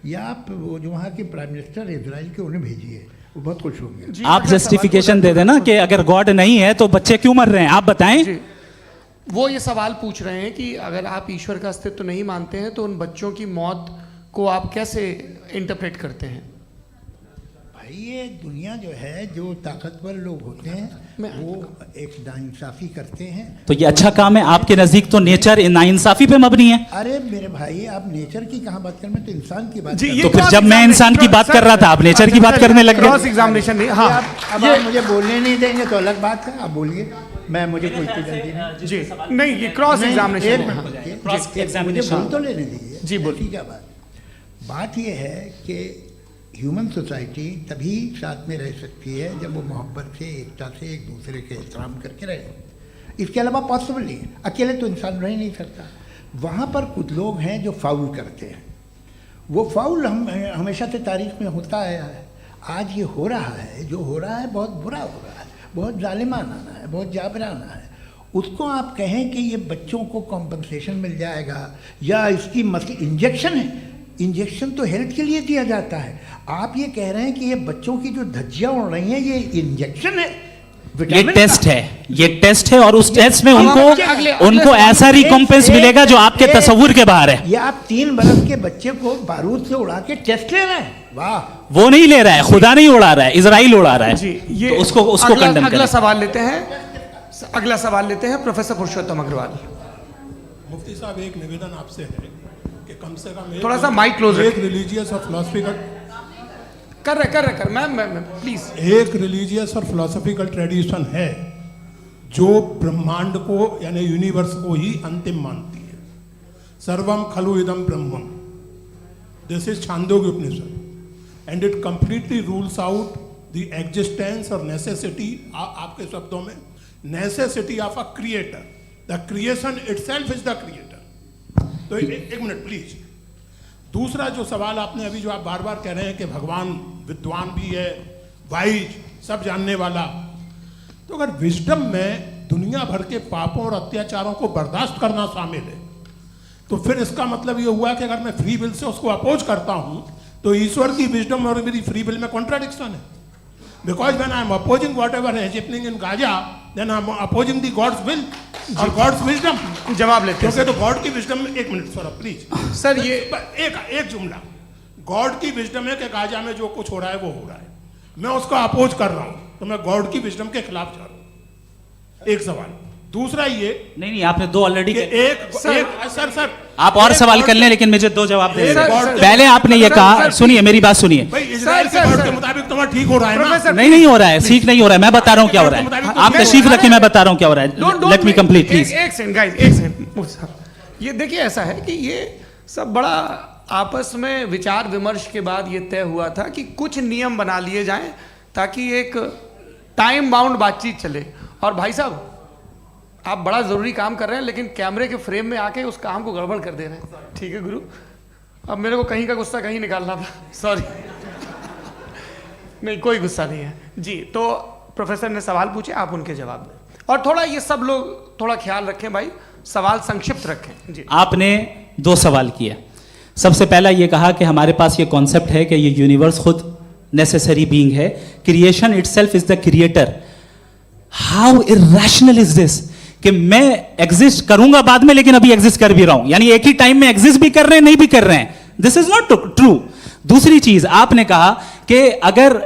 या आप वो जो वहाँ के प्राइम मिनिस्टर इजराइल के उन्हें भेजिए, वो बहुत खुश होंगे। आप जस्टिफिकेशन दे देना कि अगर गॉड नहीं है तो बच्चे क्यों मर रहे हैं, आप बताएं। जी, वो ये सवाल पूछ रहे हैं कि अगर आप ईश्वर का अस्तित्व नहीं मानते हैं तो उन बच्चों की मौत को आप कैसे इंटरप्रेट करते हैं? भाई ये दुनिया जो है, जो ताकतवर लोग होते हैं वो एक नाइंसाफ़ी करते हैं। तो ये अच्छा काम है आपके नजदीक, तो नेचर नाइंसाफी पे मबनी है। अरे मेरे भाई, आप नेचर की कहाँ बात कर रहे हैं, तो इंसान की बात जी, कर ये रहे तो फिर जब मैं इंसान की बात कर रहा था, आप नेचर की बात करने लग क्रॉस गए। एग्जामिनेशन नहीं। हैं। हाँ, अब आप मुझे बोलने नहीं देंगे तो अलग बात है, आप बोलिए, मुझे कोई जल्दी नहीं। जी नहीं, ये क्रॉस नहीं, एग्जामिनेशन एक है। मिनट हाँ। रुकिए। क्रॉस मुझे एग्जामिनेशन बोल तो लेने दीजिए। जी, बोलिए। ठीक है। बात ये है कि ह्यूमन सोसाइटी तभी साथ में रह सकती है जब वो मोहब्बत से, एकता से, एक दूसरे के एहतराम करके रहे। इसके अलावा पॉसिबल नहीं है, अकेले तो इंसान रह नहीं सकता। वहाँ पर कुछ लोग हैं जो फाउल करते हैं। वो फाउल हम हमेशा से तारीख में होता आया है। आज ये हो रहा है, जो हो रहा है बहुत बुरा हो रहा है, बहुत जालिमाना है, बहुत जाबराना है। उसको आप कहें कि ये बच्चों को कॉम्पनसेशन मिल जाएगा या इसकी इंजेक्शन है, इंजेक्शन तो हेल्थ के लिए दिया जाता है। आप ये कह रहे हैं कि ये बच्चों की जो धज्जियां उड़ रही हैं ये इंजेक्शन है, ये विटामिन टेस्ट का। है, ये टेस्ट है, और उस टेस्ट में अगले उनको ऐसा रिकॉम्पेंस मिलेगा जो आपके तस्वुर के बाहर है। ये आप 3 बरस के बच्चे को बारूद से उड़ा के टेस्ट ले रहे हैं। वाह, वो नहीं ले रहा है, खुदा नहीं उड़ा रहा है, इजराइल उड़ा रहा है। जी, ये तो उसको कंडेम अगला करें। सवाल लेते हैं। अगला सवाल लेते हैं प्रोफेसर पुरुषोत्तम अग्रवाल। मुफ्ती साहब, एक निवेदन आपसे है कि कम से कम थोड़ा सा माइक क्लोज एक रिलीजियस और फिलोसफिकल कर रहे मैम प्लीज। एक रिलीजियस और फिलोसफिकल ट्रेडिशन है जो ब्रह्मांड को यानी यूनिवर्स को ही अंतिम मानती है। सर्वम खलु इदम ब्रह्मम, this is Chandogya Upanishad, and it completely rules out the existence और नेसेसिटी, आपके शब्दों में necessity of a creator. The creation itself is the creator. तो एक मिनट प्लीज। दूसरा जो सवाल आपने अभी, जो आप बार बार कह रहे हैं कि भगवान विद्वान भी है, वाइज, सब जानने वाला, तो अगर विजडम में दुनिया भर के पापों और अत्याचारों को बर्दाश्त करना शामिल है, तो फिर इसका मतलब ये हुआ कि अगर मैं फ्री विल से उसको अपोज करता हूं तो ईश्वर की विजडम और मेरी फ्री विल में कॉन्ट्राडिक्शन है। Because when I am opposing whatever is happening in Gaza, then I am opposing the God's will और गॉड्स विजडम। जवाब लेते हैं क्योंकि तो गॉड की विजडम में, एक मिनट सर प्लीज सर, ये एक जुमला, गॉड की विजडम है कि गाजा में जो कुछ हो रहा है वो हो रहा है, मैं उसका अपोज कर रहा हूं, तो मैं गॉड की विजडम के खिलाफ जा रहा हूं। एक सवाल। दूसरा ये नहीं, आपने 2 ऑलरेडी। सर आप और सवाल कर लें, लेकिन मुझे 2 जवाब दे सर, दें। सर, पहले आपने ये कहा, सुनिए मेरी बात सुनिए। भाई, इजराइल के गॉड के मुताबिक तुम्हारा ठीक हो रहा है ना? नहीं हो रहा है, ठीक नहीं हो रहा है, मैं बता रहा हूँ क्या हो रहा है। आप तशरीफ रखिए, मैं बता रहा हूँ क्या हो रहा है। Late me complete please. एक सेकंड गाइस, एक सेकंड। ये देखिए, ऐसा है कि ये सब बड़ा आपस में विचार विमर्श के बाद ये तय हुआ था कि कुछ नियम बना लिए जाएं ताकि एक टाइम बाउंड बातचीत चले। और भाई साहब, आप बड़ा ज़रूरी काम कर रहे हैं, लेकिन कैमरे के फ्रेम में आके उस काम को गड़बड़ कर दे रहे हैं। ठीक है गुरु, अब मेरे को कहीं का गुस्सा कहीं निकालना था, सॉरी। नहीं, कोई गुस्सा नहीं है जी। तो प्रोफेसर ने सवाल पूछे, आप उनके जवाब दें, और थोड़ा ये सब लोग थोड़ा ख्याल रखें भाई, सवाल संक्षिप्त रखें जी। आपने 2 सवाल किए। सबसे पहला ये कहा कि हमारे पास ये कॉन्सेप्ट है कि ये यूनिवर्स खुद नेसेसरी बीइंग है, creation itself is the creator. How irrational is this कि मैं एग्जिस्ट करूंगा बाद में, लेकिन अभी एग्जिस्ट कर भी रहा हूं, यानी एक ही टाइम में एग्जिस्ट भी कर रहे हैं, नहीं भी कर रहे हैं। This is not true. दूसरी चीज आपने कहा कि अगर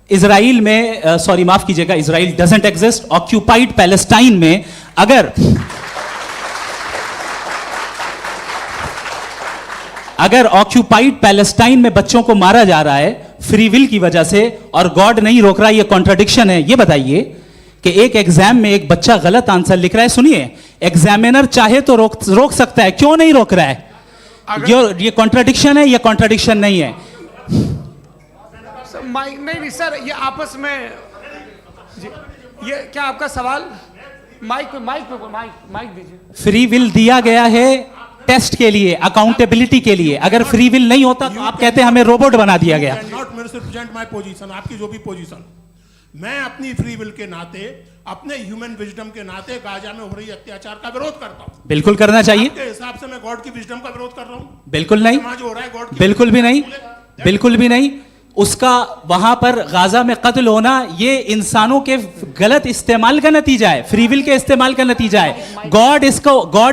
इजराइल में, सॉरी माफ कीजिएगा, Israel doesn't exist, occupied Palestine में अगर ऑक्यूपाइड पैलेस्टाइन में बच्चों को मारा जा रहा है फ्री विल की वजह से और गॉड नहीं रोक रहा, ये कॉन्ट्रडिक्शन है। ये बताइए कि एक एग्जाम में एक बच्चा गलत आंसर लिख रहा है, सुनिए, एग्जामिनर चाहे तो रोक सकता है, क्यों नहीं रोक रहा है? ये कॉन्ट्रडिक्शन है, ये कॉन्ट्रडिक्शन नहीं है। नहीं सर, ये आपस में जी, ये क्या आपका सवाल? माइक दीजिए। फ्री विल दिया गया है टेस्ट के लिए, अकाउंटेबिलिटी के लिए। अगर फ्री विल नहीं होता तो आप कहते हैं हमें रोबोट बना दिया गया। नॉट मिसरिप्रेजेंट माय पोजीशन, आपकी जो भी पोजीशन, मैं अपनी फ्री विल के नाते, अपने ह्यूमन विजडम के नाते गाजा में हो रही अत्याचार का विरोध करता हूं। बिल्कुल करना चाहिए। आपके हिसाब से मैं गॉड की विजडम का विरोध कर रहा हूं? बिल्कुल नहीं, समाज हो रहा है गॉड की, बिल्कुल भी नहीं, बिल्कुल भी नहीं। उसका वहां पर गाजा में कत्ल होना ये इंसानों के गलत इस्तेमाल का नतीजा है, फ्री विल के इस्तेमाल का नतीजा है। गॉड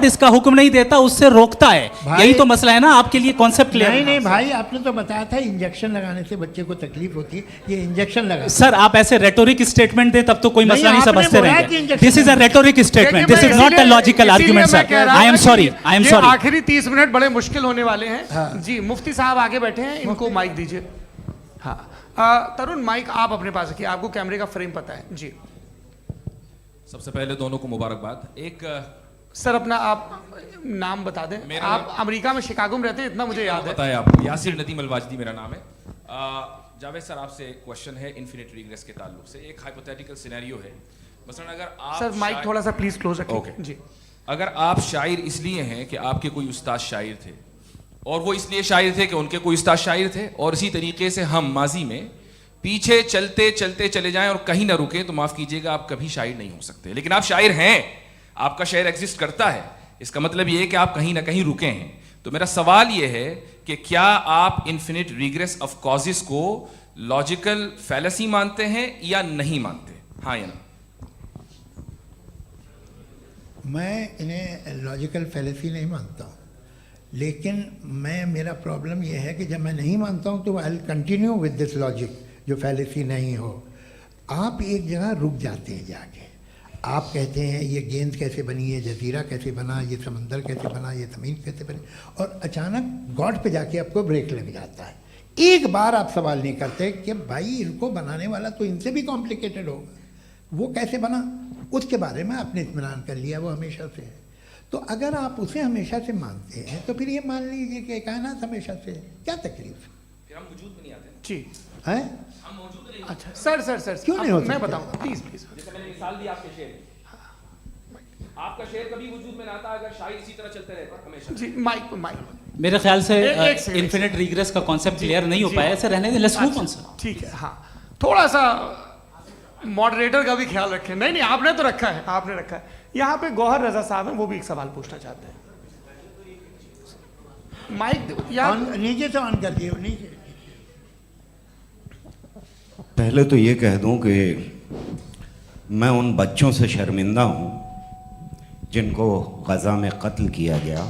इसका हुक्म नहीं देता, उससे रोकता है। यही तो मसला है ना, आपके लिए कॉन्सेप्ट क्लियर नहीं नहीं भाई, आपने तो बताया था इंजेक्शन लगाने से बच्चे को तकलीफ होती है, ये इंजेक्शन लगा। सर आप ऐसे रेटोरिक स्टेटमेंट दे तब तो कोई नहीं, मसला नहीं आपने समझते बोला कि रहेंगे। Injection this is a rhetoric statement, this is not a logical argument sir. I am sorry, I am ये सॉरी। आखिरी 30 मिनट बड़े मुश्किल होने वाले हैं। जी मुफ्ती साहब आगे बैठे हैं, इनको माइक दीजिए। हाँ तरुण, माइक आप अपने पास रखिए, आपको कैमरे का फ्रेम पता है। जी सबसे पहले दोनों को मुबारकबाद। एक सर अपना आप नाम बता दें। आप अमेरिका में शिकागो में रहते हैं, इतना मुझे याद है। पता है आपको, यासिर नदीम अलवाजदी मेरा नाम है। जावेद सर आपसे एक क्वेश्चन है इन्फिनिट रिग्रेस के ताल्लुक से। एक हाइपोथेटिकल सिनेरियो है, मसलन अगर आप सर माइक थोड़ा सा प्लीज क्लोज रखिए। ओके जी अगर आप शायर इसलिए हैं कि आपके कोई उस्ताद शायर थे, और वो इसलिए शायर थे कि उनके कोई उस्ताद शायर थे, और इसी तरीके से हम माजी में पीछे चलते चलते चले जाएं और कहीं ना रुके, तो माफ कीजिएगा आप कभी शायर नहीं हो सकते। लेकिन आप शायर हैं, आपका शायर एग्जिस्ट करता है, इसका मतलब ये है कि आप कहीं ना कहीं रुके हैं। तो मेरा सवाल ये है कि क्या आप इन्फिनिट रिग्रेस ऑफ कॉजेस को लॉजिकल फैलेसी मानते हैं या नहीं मानते? हाँ या ना? मैं इन्हें लॉजिकल फैलेसी नहीं मानता हूँ, लेकिन मेरा प्रॉब्लम यह है कि जब मैं नहीं मानता हूँ तो I will continue with this logic जो फैलेसी नहीं हो। आप एक जगह रुक जाते हैं जाके, आप कहते हैं ये गेंद कैसे बनी, ये जजीरा कैसे बना, ये समंदर कैसे बना, ये ज़मीन कैसे बनी, और अचानक गॉड पे जाके आपको ब्रेक लग जाता है। एक बार आप सवाल नहीं करते कि भाई इनको बनाने वाला तो इनसे भी कॉम्प्लिकेटेड होगा, वो कैसे बना, उसके बारे में आपने इत्मीनान कर लिया, वो हमेशा से है। तो अगर आप उसे हमेशा से मानते हैं तो फिर ये मान लीजिए कि कायनात हमेशा से है, क्या तकलीफ फिर हम वजूद में नहीं आते जी है? हम मौजूद नहीं। अच्छा सर क्यों नहीं हो मैं सकते? बताऊँ प्लीज प्लीज। जैसे मैंने मिसाल दी आपके शेर, आपका शेर कभी वजूद में ना आता अगर शायर इसी तरह चलते रहता हमेशा। जी माइक मेरे ख्याल से एक सेकंड, इन्फिनिट रिग्रेस का कॉन्सेप्ट क्लियर नहीं हो पाया, ऐसे रहने दें, लेट्स मूव ऑन सर। ठीक है। हाँ थोड़ा सा मॉडरेटर का भी ख्याल रखें। नहीं आपने तो रखा है, आपने रखा है। यहाँ पे गौहर रजा साहब हैं, वो भी एक सवाल पूछना चाहते हैं। माइक नीचे से ऑन कर दिए, नीचे। पहले तो ये कह दूं कि मैं उन बच्चों से शर्मिंदा हूं जिनको गज़ा में कत्ल किया गया,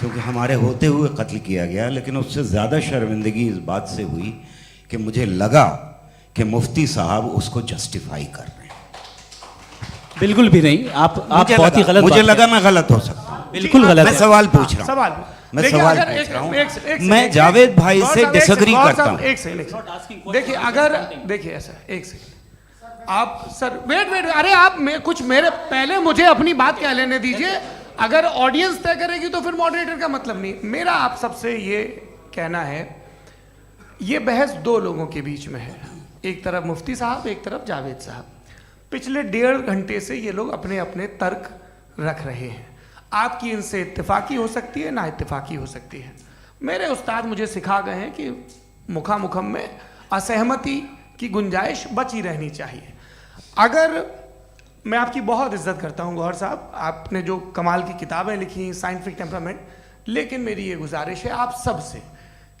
क्योंकि हमारे होते हुए कत्ल किया गया। लेकिन उससे ज़्यादा शर्मिंदगी इस बात से हुई कि मुझे लगा कि मुफ्ती साहब उसको जस्टिफाई कर रहे हैं। बिल्कुल भी नहीं, आप बहुत ही गलत, मुझे लगा मैं गलत हो सकता हूं। बिल्कुल गलत मैं है। सवाल पूछ रहा हूं, सवाल मैं देखिए, सवाल अगर पूछ रहा हूं। एक मैं सेकंड, जावेद भाई गौर से साहब, एक डिसएग्री सेकंड, करता गौर साहब, हूं। एक सेकंड देखिए, अगर देखिए ऐसा एक सेकंड आप सर वेट अरे आप कुछ मेरे पहले मुझे अपनी बात कह लेने दीजिए। अगर ऑडियंस तय करेगी तो फिर मॉडरेटर का मतलब नहीं। मेरा आप सबसे ये कहना है, ये बहस दो लोगों के बीच में है, एक तरफ मुफ्ती साहब, एक तरफ जावेद साहब। पिछले 1.5 घंटे से ये लोग अपने अपने तर्क रख रहे हैं। आपकी इनसे इत्तेफाकी हो सकती है, ना इत्तेफाकी हो सकती है। मेरे उस्ताद मुझे सिखा गए हैं कि मुखामुखम में असहमति की गुंजाइश बची रहनी चाहिए। अगर मैं आपकी बहुत इज्जत करता हूं गौहर साहब, आपने जो कमाल की किताबें लिखी, साइंटिफिक टेम्परामेंट, लेकिन मेरी ये गुजारिश है आप सबसे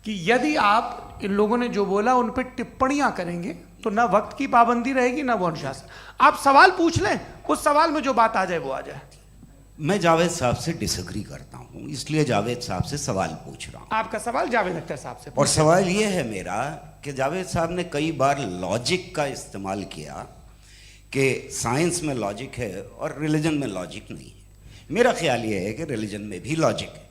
कि यदि आप इन लोगों ने जो बोला उन पर टिप्पणियां करेंगे तो ना वक्त की पाबंदी रहेगी, ना वो अनुशासन। आप सवाल पूछ लें, उस सवाल में जो बात आ जाए वो आ जाए। मैं जावेद साहब से डिसएग्री करता हूं, इसलिए जावेद साहब से सवाल पूछ रहा हूं। आपका सवाल जावेद अख्तर साहब से। और सवाल ये है मेरा कि जावेद साहब ने कई बार लॉजिक का इस्तेमाल किया कि साइंस में लॉजिक है और रिलीजन में लॉजिक नहीं है। मेरा ख्याल ये है कि रिलीजन में भी लॉजिक है,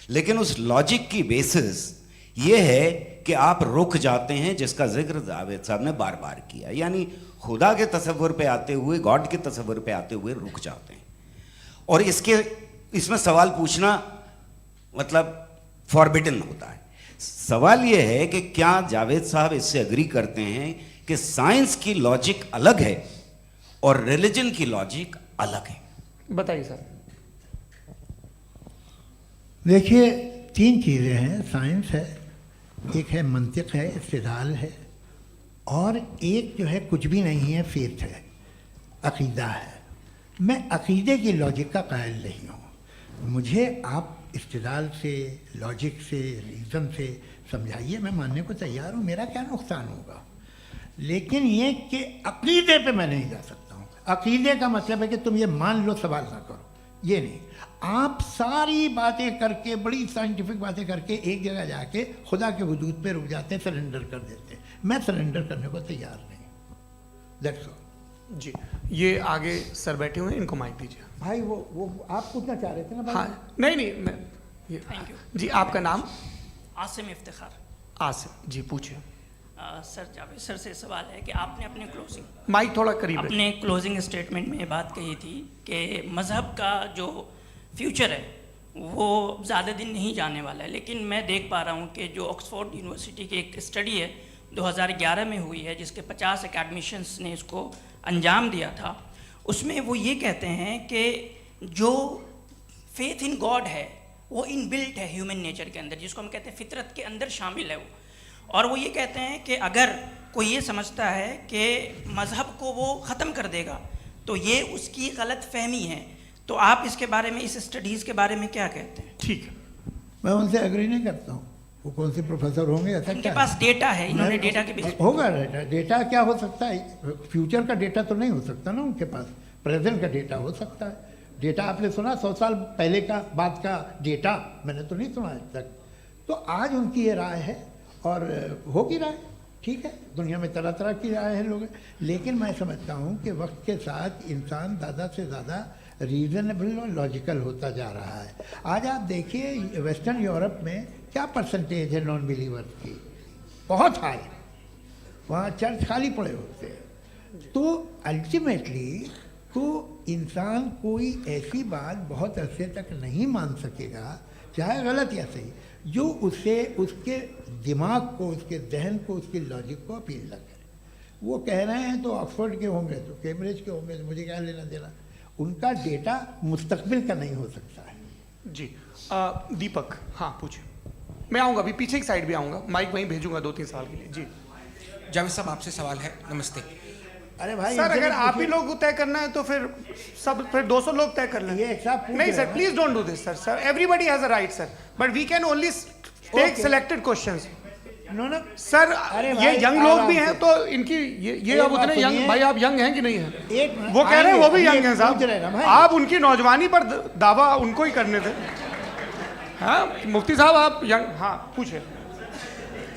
लेकिन उस लॉजिक की बेसिस ये है कि आप रुक जाते हैं, जिसका जिक्र जावेद साहब ने बार बार किया, यानी खुदा के तसव्वुर पे आते हुए, गॉड के तसव्वुर पे आते हुए रुक जाते हैं। और इसमें सवाल पूछना मतलब फॉरबिडन होता है। सवाल यह है कि क्या जावेद साहब इससे एग्री करते हैं कि साइंस की लॉजिक अलग है और रिलीजन की लॉजिक अलग है। बताइए सर। देखिए, 3 चीज़ें हैं, साइंस है, एक है मंतिक है, इस्तिदलाल है, और एक जो है कुछ भी नहीं है, फेथ है, अकीदा है। मैं अकीदे की लॉजिक का कायल नहीं हूँ। मुझे आप इस्तिदलाल से, लॉजिक से, रीज़न से समझाइए, मैं मानने को तैयार हूँ, मेरा क्या नुकसान होगा। लेकिन ये कि अकीदे पे मैं नहीं जा सकता हूँ। अकीदे का मतलब है कि तुम ये मान लो, सवाल ना करो, ये नहीं। आप सारी बातें करके, बड़ी साइंटिफिक बातें करके एक जगह जाके खुदा के हुदूद पे रुक जाते हैं, सरेंडर कर देते हैं। मैं सरेंडर करने को तैयार नहीं। That's all. जी, ये आगे सर बैठे हुए हैं, इनको माइक दीजिए। भाई वो आप पूछना चाह रहे थे ना भाई? हाँ, नहीं मैं ये थैंक यू जी, आपका नाम? आसिम इफ्तिखार। आसिम जी, पूछिए। सर, जावेद सर से सवाल है कि आपने अपने क्लोजिंग माइक थोड़ा करीब रखिए। अपने क्लोजिंग स्टेटमेंट में ये बात कही थी कि मज़हब का जो फ्यूचर है वो ज़्यादा दिन नहीं जाने वाला है, लेकिन मैं देख पा रहा हूँ कि जो ऑक्सफोर्ड यूनिवर्सिटी की एक स्टडी है 2011 में हुई है, जिसके 50 एकेडमिशियंस ने इसको अंजाम दिया था, उसमें वो ये कहते हैं कि जो फेथ इन गॉड है वो इनबिल्ट है ह्यूमन नेचर के अंदर, जिसको हम कहते हैं फितरत के अंदर शामिल है वो। और वो ये कहते हैं कि अगर कोई ये समझता है कि मज़हब को वो ख़त्म कर देगा तो ये उसकी गलत फहमी है। तो आप इसके बारे में, इस स्टडीज़ के बारे में क्या कहते हैं? ठीक है। मैं उनसे एग्री नहीं करता हूँ। वो कौन से प्रोफेसर होंगे? ऐसा उनके क्या पास डेटा है, इन्होंने डेटा के बेस होगा। डेटा क्या हो सकता है? फ्यूचर का डेटा तो नहीं हो सकता ना उनके पास, प्रेजेंट का डेटा हो सकता है। डेटा आपने सुना 100 साल पहले का बाद का डेटा? मैंने तो नहीं सुना आज तक। तो आज उनकी ये राय है और होगी राय, ठीक है। दुनिया में तरह तरह की राय है लोग, लेकिन मैं समझता हूँ कि वक्त के साथ इंसान ज़्यादा से ज़्यादा रीज़नेबल और लॉजिकल होता जा रहा है। आज आप देखिए वेस्टर्न यूरोप में क्या परसेंटेज है नॉन बिलीवर्स की, बहुत हाई। वहाँ चर्च खाली पड़े होते हैं। तो अल्टीमेटली तो इंसान कोई ऐसी बात बहुत अरसे तक नहीं मान सकेगा, चाहे गलत या सही, जो उसे, उसके दिमाग को, उसके जहन को, उसकी लॉजिक को अपील न करे। वो कह रहे हैं तो ऑक्सफोर्ड के होंगे तो कैम्ब्रिज के होंगे, तो मुझे क्या लेना देना। उनका डेटा मुस्तकबिल का नहीं हो सकता है। जी, दीपक, हाँ पूछिए। मैं आऊँगा, अभी पीछे की साइड भी आऊँगा, माइक वहीं भेजूंगा 2-3 साल के लिए। जी जावेद साहब, आपसे सवाल है। नमस्ते। अरे भाई सर, अगर आप ही लोग तय करना है तो फिर 200 लोग तय कर लें। ये एक साहब पूछ नहीं रहे सर, हैं। Please don't do this sir. Sir, everybody has a right sir, but we can only take Okay. Selected questions. No no sir, अरे ये भाई, यंग लोग आराम भी से। हैं तो इनकी ये अब बात उतने यंग, सुनिए। भाई आप यंग हैं कि नहीं हैं? एक मिनट, वो कह रहे हैं वो भी आइए, यंग हैं पूछ रहे हैं ना साहब। भाई। आप उनकी नौजवानी पर दावा उनको ही करने थे। हाँ मुफ्ती साहब, आप यंग, हाँ पूछे।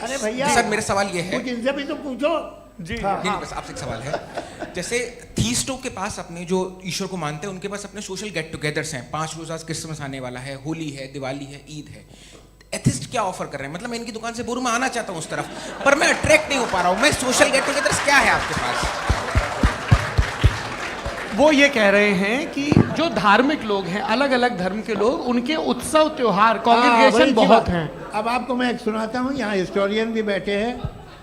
अरे भैया सर, मेरा सवाल ये है। कुछ इनसे भी तो पूछो। जी हाँ। नहीं, बस आपसे एक सवाल है। जैसे थीस्टों के पास, अपने जो ईश्वर को मानते हैं, उनके पास अपने सोशल गेट टुगेदर्स हैं। 5 रोज़ आज क्रिसमस आने वाला है, होली है, दिवाली है, ईद है। एथिस्ट क्या ऑफर कर रहे हैं? मतलब मैं इनकी दुकान से बोलूं, मैं आना चाहता हूं उस तरफ, पर मैं अट्रैक्ट नहीं हो पा रहा हूं। मैं सोशल गेट टुगेदर्स क्या है आपके पास? वो ये कह रहे हैं कि जो धार्मिक लोग हैं, अलग अलग धर्म के लोग, उनके उत्सव त्योहार, कॉन्ग्रीगेशन बड़ी बहुत अच्छी हैं। बात। अब आपको मैं एक सुनाता हूँ, यहाँ हिस्टोरियन भी बैठे हैं।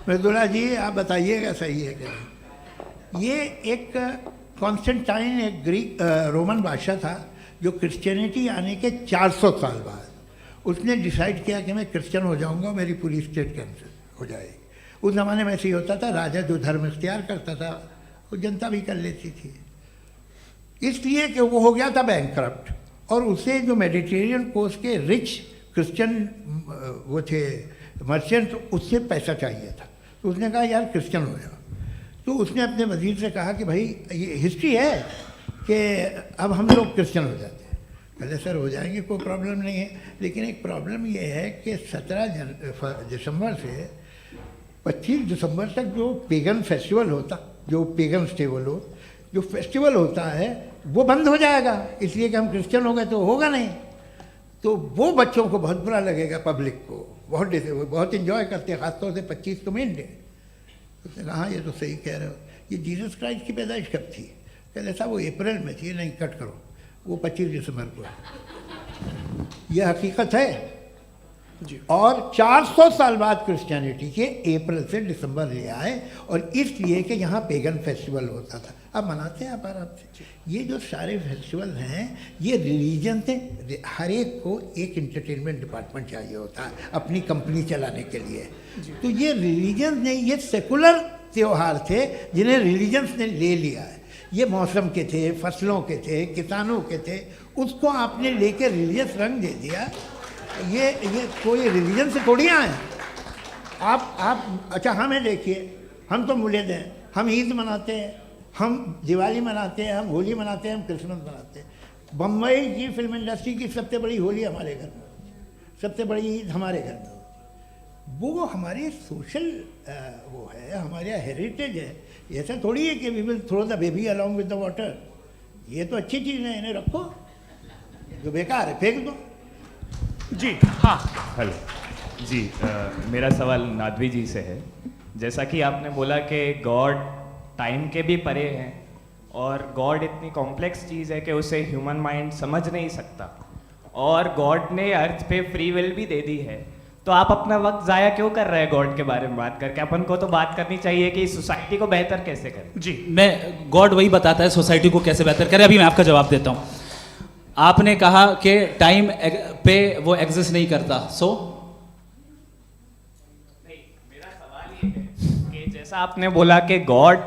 मृदुला जी, आप बताइएगा सही है कि नहीं। ये एक कॉन्स्टेंटाइन, एक ग्रीक रोमन बादशाह था, जो क्रिश्चियनिटी आने के 400 साल बाद उसने डिसाइड किया कि मैं क्रिश्चियन हो जाऊंगा, मेरी पूरी स्टेट कैंसिल हो जाएगी। उस ज़माने में ऐसे ही होता था, राजा जो धर्म इख्तियार करता था वो जनता भी कर लेती थी। इसलिए कि वो हो गया था बैंकरप्ट, और उसे जो मेडिटेरियन कोस्ट के रिच क्रिश्चियन वो थे मर्चेंट, उससे पैसा चाहिए था। तो उसने कहा यार क्रिश्चियन हो जाओ। तो उसने अपने वजीर से कहा कि भाई ये हिस्ट्री है कि अब हम लोग क्रिश्चियन हो जाते हैं। पहले सर हो जाएंगे, कोई प्रॉब्लम नहीं है, लेकिन एक प्रॉब्लम ये है कि 17 दिसंबर से 25 दिसंबर तक जो पेगन फेस्टिवल होता, जो पेगन जो फेस्टिवल होता है वो बंद हो जाएगा, इसलिए कि हम क्रिश्चियन हो गए तो होगा नहीं। तो वो बच्चों को बहुत बुरा लगेगा, पब्लिक को बहुत इन्जॉय करते हैं, खासतौर से 25 को मेन डे। उसने कहा हाँ ये तो सही कह रहे हो। ये जीसस क्राइस्ट की पैदाइश कब थी? कहते साहब वो अप्रैल में थी। नहीं, कट करो, वो 25 दिसंबर को है। ये हकीकत है। और 400 साल बाद क्रिश्चियनिटी के अप्रैल से दिसंबर ले आए, और इसलिए कि यहाँ पेगन फेस्टिवल होता था। अब मनाते हैं आप आराम से। ये जो सारे फेस्टिवल हैं ये रिलीजन से, हर एक को एक इंटरटेनमेंट डिपार्टमेंट चाहिए होता है अपनी कंपनी चलाने के लिए। तो ये रिलीजन ने, ये सेकुलर त्योहार थे जिन्हें रिलीजन्स ने ले लिया है। ये मौसम के थे, फसलों के थे, किसानों के थे, उसको आपने लेके रिलीजियस रंग दे दिया। ये कोई रिलीजन से थोड़ी आए आप। अच्छा हमें देखिए, हम तो मुल्द हैं, हम ईद मनाते हैं, हम दिवाली मनाते हैं, हम होली मनाते हैं, हम क्रिसमस मनाते हैं। बम्बई की फिल्म इंडस्ट्री की सबसे बड़ी होली हमारे घर में होती है, सबसे बड़ी ईद हमारे घर में होती है। वो हमारी सोशल वो है, हमारा हेरिटेज है। ऐसा थोड़ी है कि we will throw the baby along with the water. ये तो अच्छी चीज़ है, इन्हें रखो, जो बेकार है फेंक दो। जी हाँ, हेलो जी, मेरा सवाल नादवी जी से है। जैसा कि आपने बोला कि गॉड टाइम के भी परे हैं और गॉड इतनी कॉम्प्लेक्स चीज़ है कि उसे ह्यूमन माइंड समझ नहीं सकता, और गॉड ने अर्थ पे फ्री विल भी दे दी है, तो आप अपना वक्त ज़ाया क्यों कर रहे हैं गॉड के बारे में बात करके? अपन को तो बात करनी चाहिए कि सोसाइटी को बेहतर कैसे करें। जी मैं, गॉड वही बताता है सोसाइटी को कैसे बेहतर करे। अभी मैं आपका जवाब देता हूँ। आपने कहा कि टाइम पे वो एग्जिस्ट नहीं करता, सो मेरा सवाल ये है कि जैसा आपने बोला कि गॉड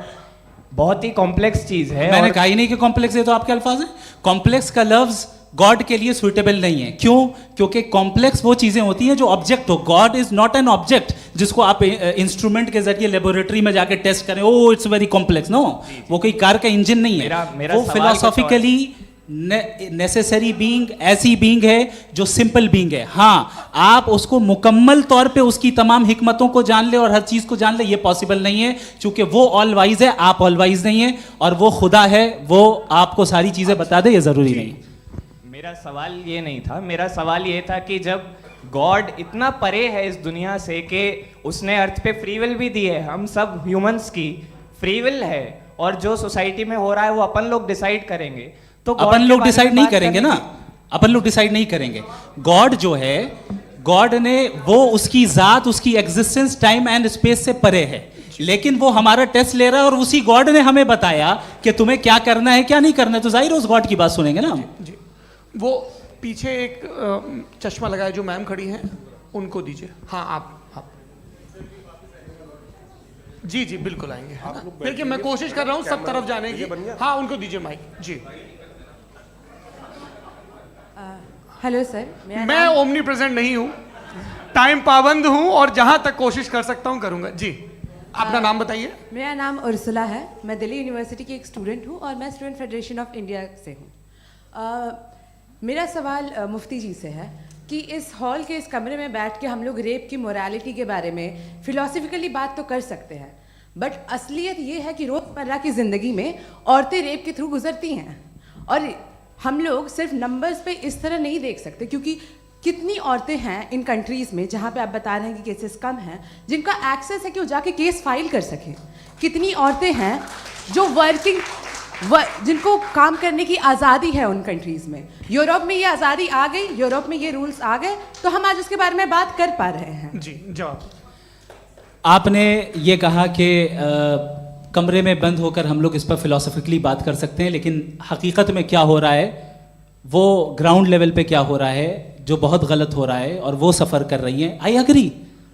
बहुत ही कॉम्प्लेक्स चीज है, मैंने कहा ही नहीं कि कॉम्प्लेक्स है, तो आपके अल्फाज हैं। कॉम्प्लेक्स का लफ्ज गॉड के लिए सुइटेबल नहीं है। क्यों? क्योंकि कॉम्प्लेक्स वो चीजें होती हैं जो ऑब्जेक्ट हो। God is not an object जिसको आप इंस्ट्रूमेंट के जरिए लेबोरेटरी में जाके टेस्ट करें, oh it's very complex. No, वो कोई कार का इंजन नहीं है। मेरा वो फिलोसॉफिकली नेसेसरी बीइंग ऐसी बीइंग है जो सिंपल बीइंग है। हाँ, आप उसको मुकम्मल तौर पे उसकी तमाम हिकमतों को जान ले और हर चीज को जान ले, ये पॉसिबल नहीं है, क्योंकि वो ऑल वाइज है, आप ऑल वाइज नहीं है, और वो खुदा है, वो आपको सारी चीजें बता दे, ये जरूरी नहीं। मेरा सवाल ये नहीं था, मेरा सवाल ये था कि जब गॉड इतना परे है इस दुनिया से कि उसने अर्थ पे फ्री विल भी दी है, हम सब ह्यूमंस की फ्री विल है, और जो सोसाइटी में हो रहा है वो अपन लोग डिसाइड करेंगे, तो अपन लोग डिसाइड नहीं करेंगे ना, अपन लोग डिसाइड नहीं करेंगे। गॉड जो है, गॉड ने वो उसकी जात, उसकी एग्जिस्टेंस टाइम एंड स्पेस से परे है, लेकिन वो हमारा टेस्ट ले रहा है और उसी गॉड ने हमें बताया कि तुम्हें क्या करना है क्या नहीं करना है, तो जाहिर है उस गॉड की बात सुनेंगे ना। जी वो पीछे एक चश्मा लगाए जो मैम खड़ी हैं, उनको दीजिए। हाँ आप जी जी बिल्कुल आएंगे। देखिए मैं कोशिश कर रहा हूँ सब तरफ जाने की। हाँ उनको दीजिए माइक। जी हेलो सर, मैं ओमनी प्रेजेंट नहीं हूँ, टाइम पाबंद हूँ, और जहाँ तक कोशिश कर सकता हूँ करूँगा। जी अपना नाम बताइए। मेरा नाम उर्सुला है, मैं दिल्ली यूनिवर्सिटी की एक स्टूडेंट हूँ और मैं स्टूडेंट फेडरेशन ऑफ इंडिया से हूँ। मेरा सवाल मुफ्ती जी से है कि इस हॉल के इस कमरे में बैठ के हम लोग रेप की मोरालिटी के बारे में फिलोसफिकली बात तो कर सकते हैं, बट असलियत ये है कि रोज़मर्रा की ज़िंदगी में औरतें रेप के थ्रू गुजरती हैं, और हम लोग सिर्फ नंबर्स पे इस तरह नहीं देख सकते, क्योंकि कितनी औरतें हैं इन कंट्रीज़ में जहाँ पे आप बता रहे हैं कि केसेस कम हैं, जिनका एक्सेस है कि वो जाके केस फाइल कर सकें। कितनी औरतें हैं जो जिनको काम करने की आज़ादी है उन कंट्रीज़ में। यूरोप में ये आज़ादी आ गई, यूरोप में ये रूल्स आ गए, तो हम आज उसके बारे में बात कर पा रहे हैं। जी जवाब। आपने ये कहा कि कमरे में बंद होकर हम लोग इस पर फिलोसफिकली बात कर सकते हैं, लेकिन हकीकत में क्या हो रहा है, वो ग्राउंड लेवल पे क्या हो रहा है, जो बहुत गलत हो रहा है, और वो सफ़र कर रही हैं। आई अग्री,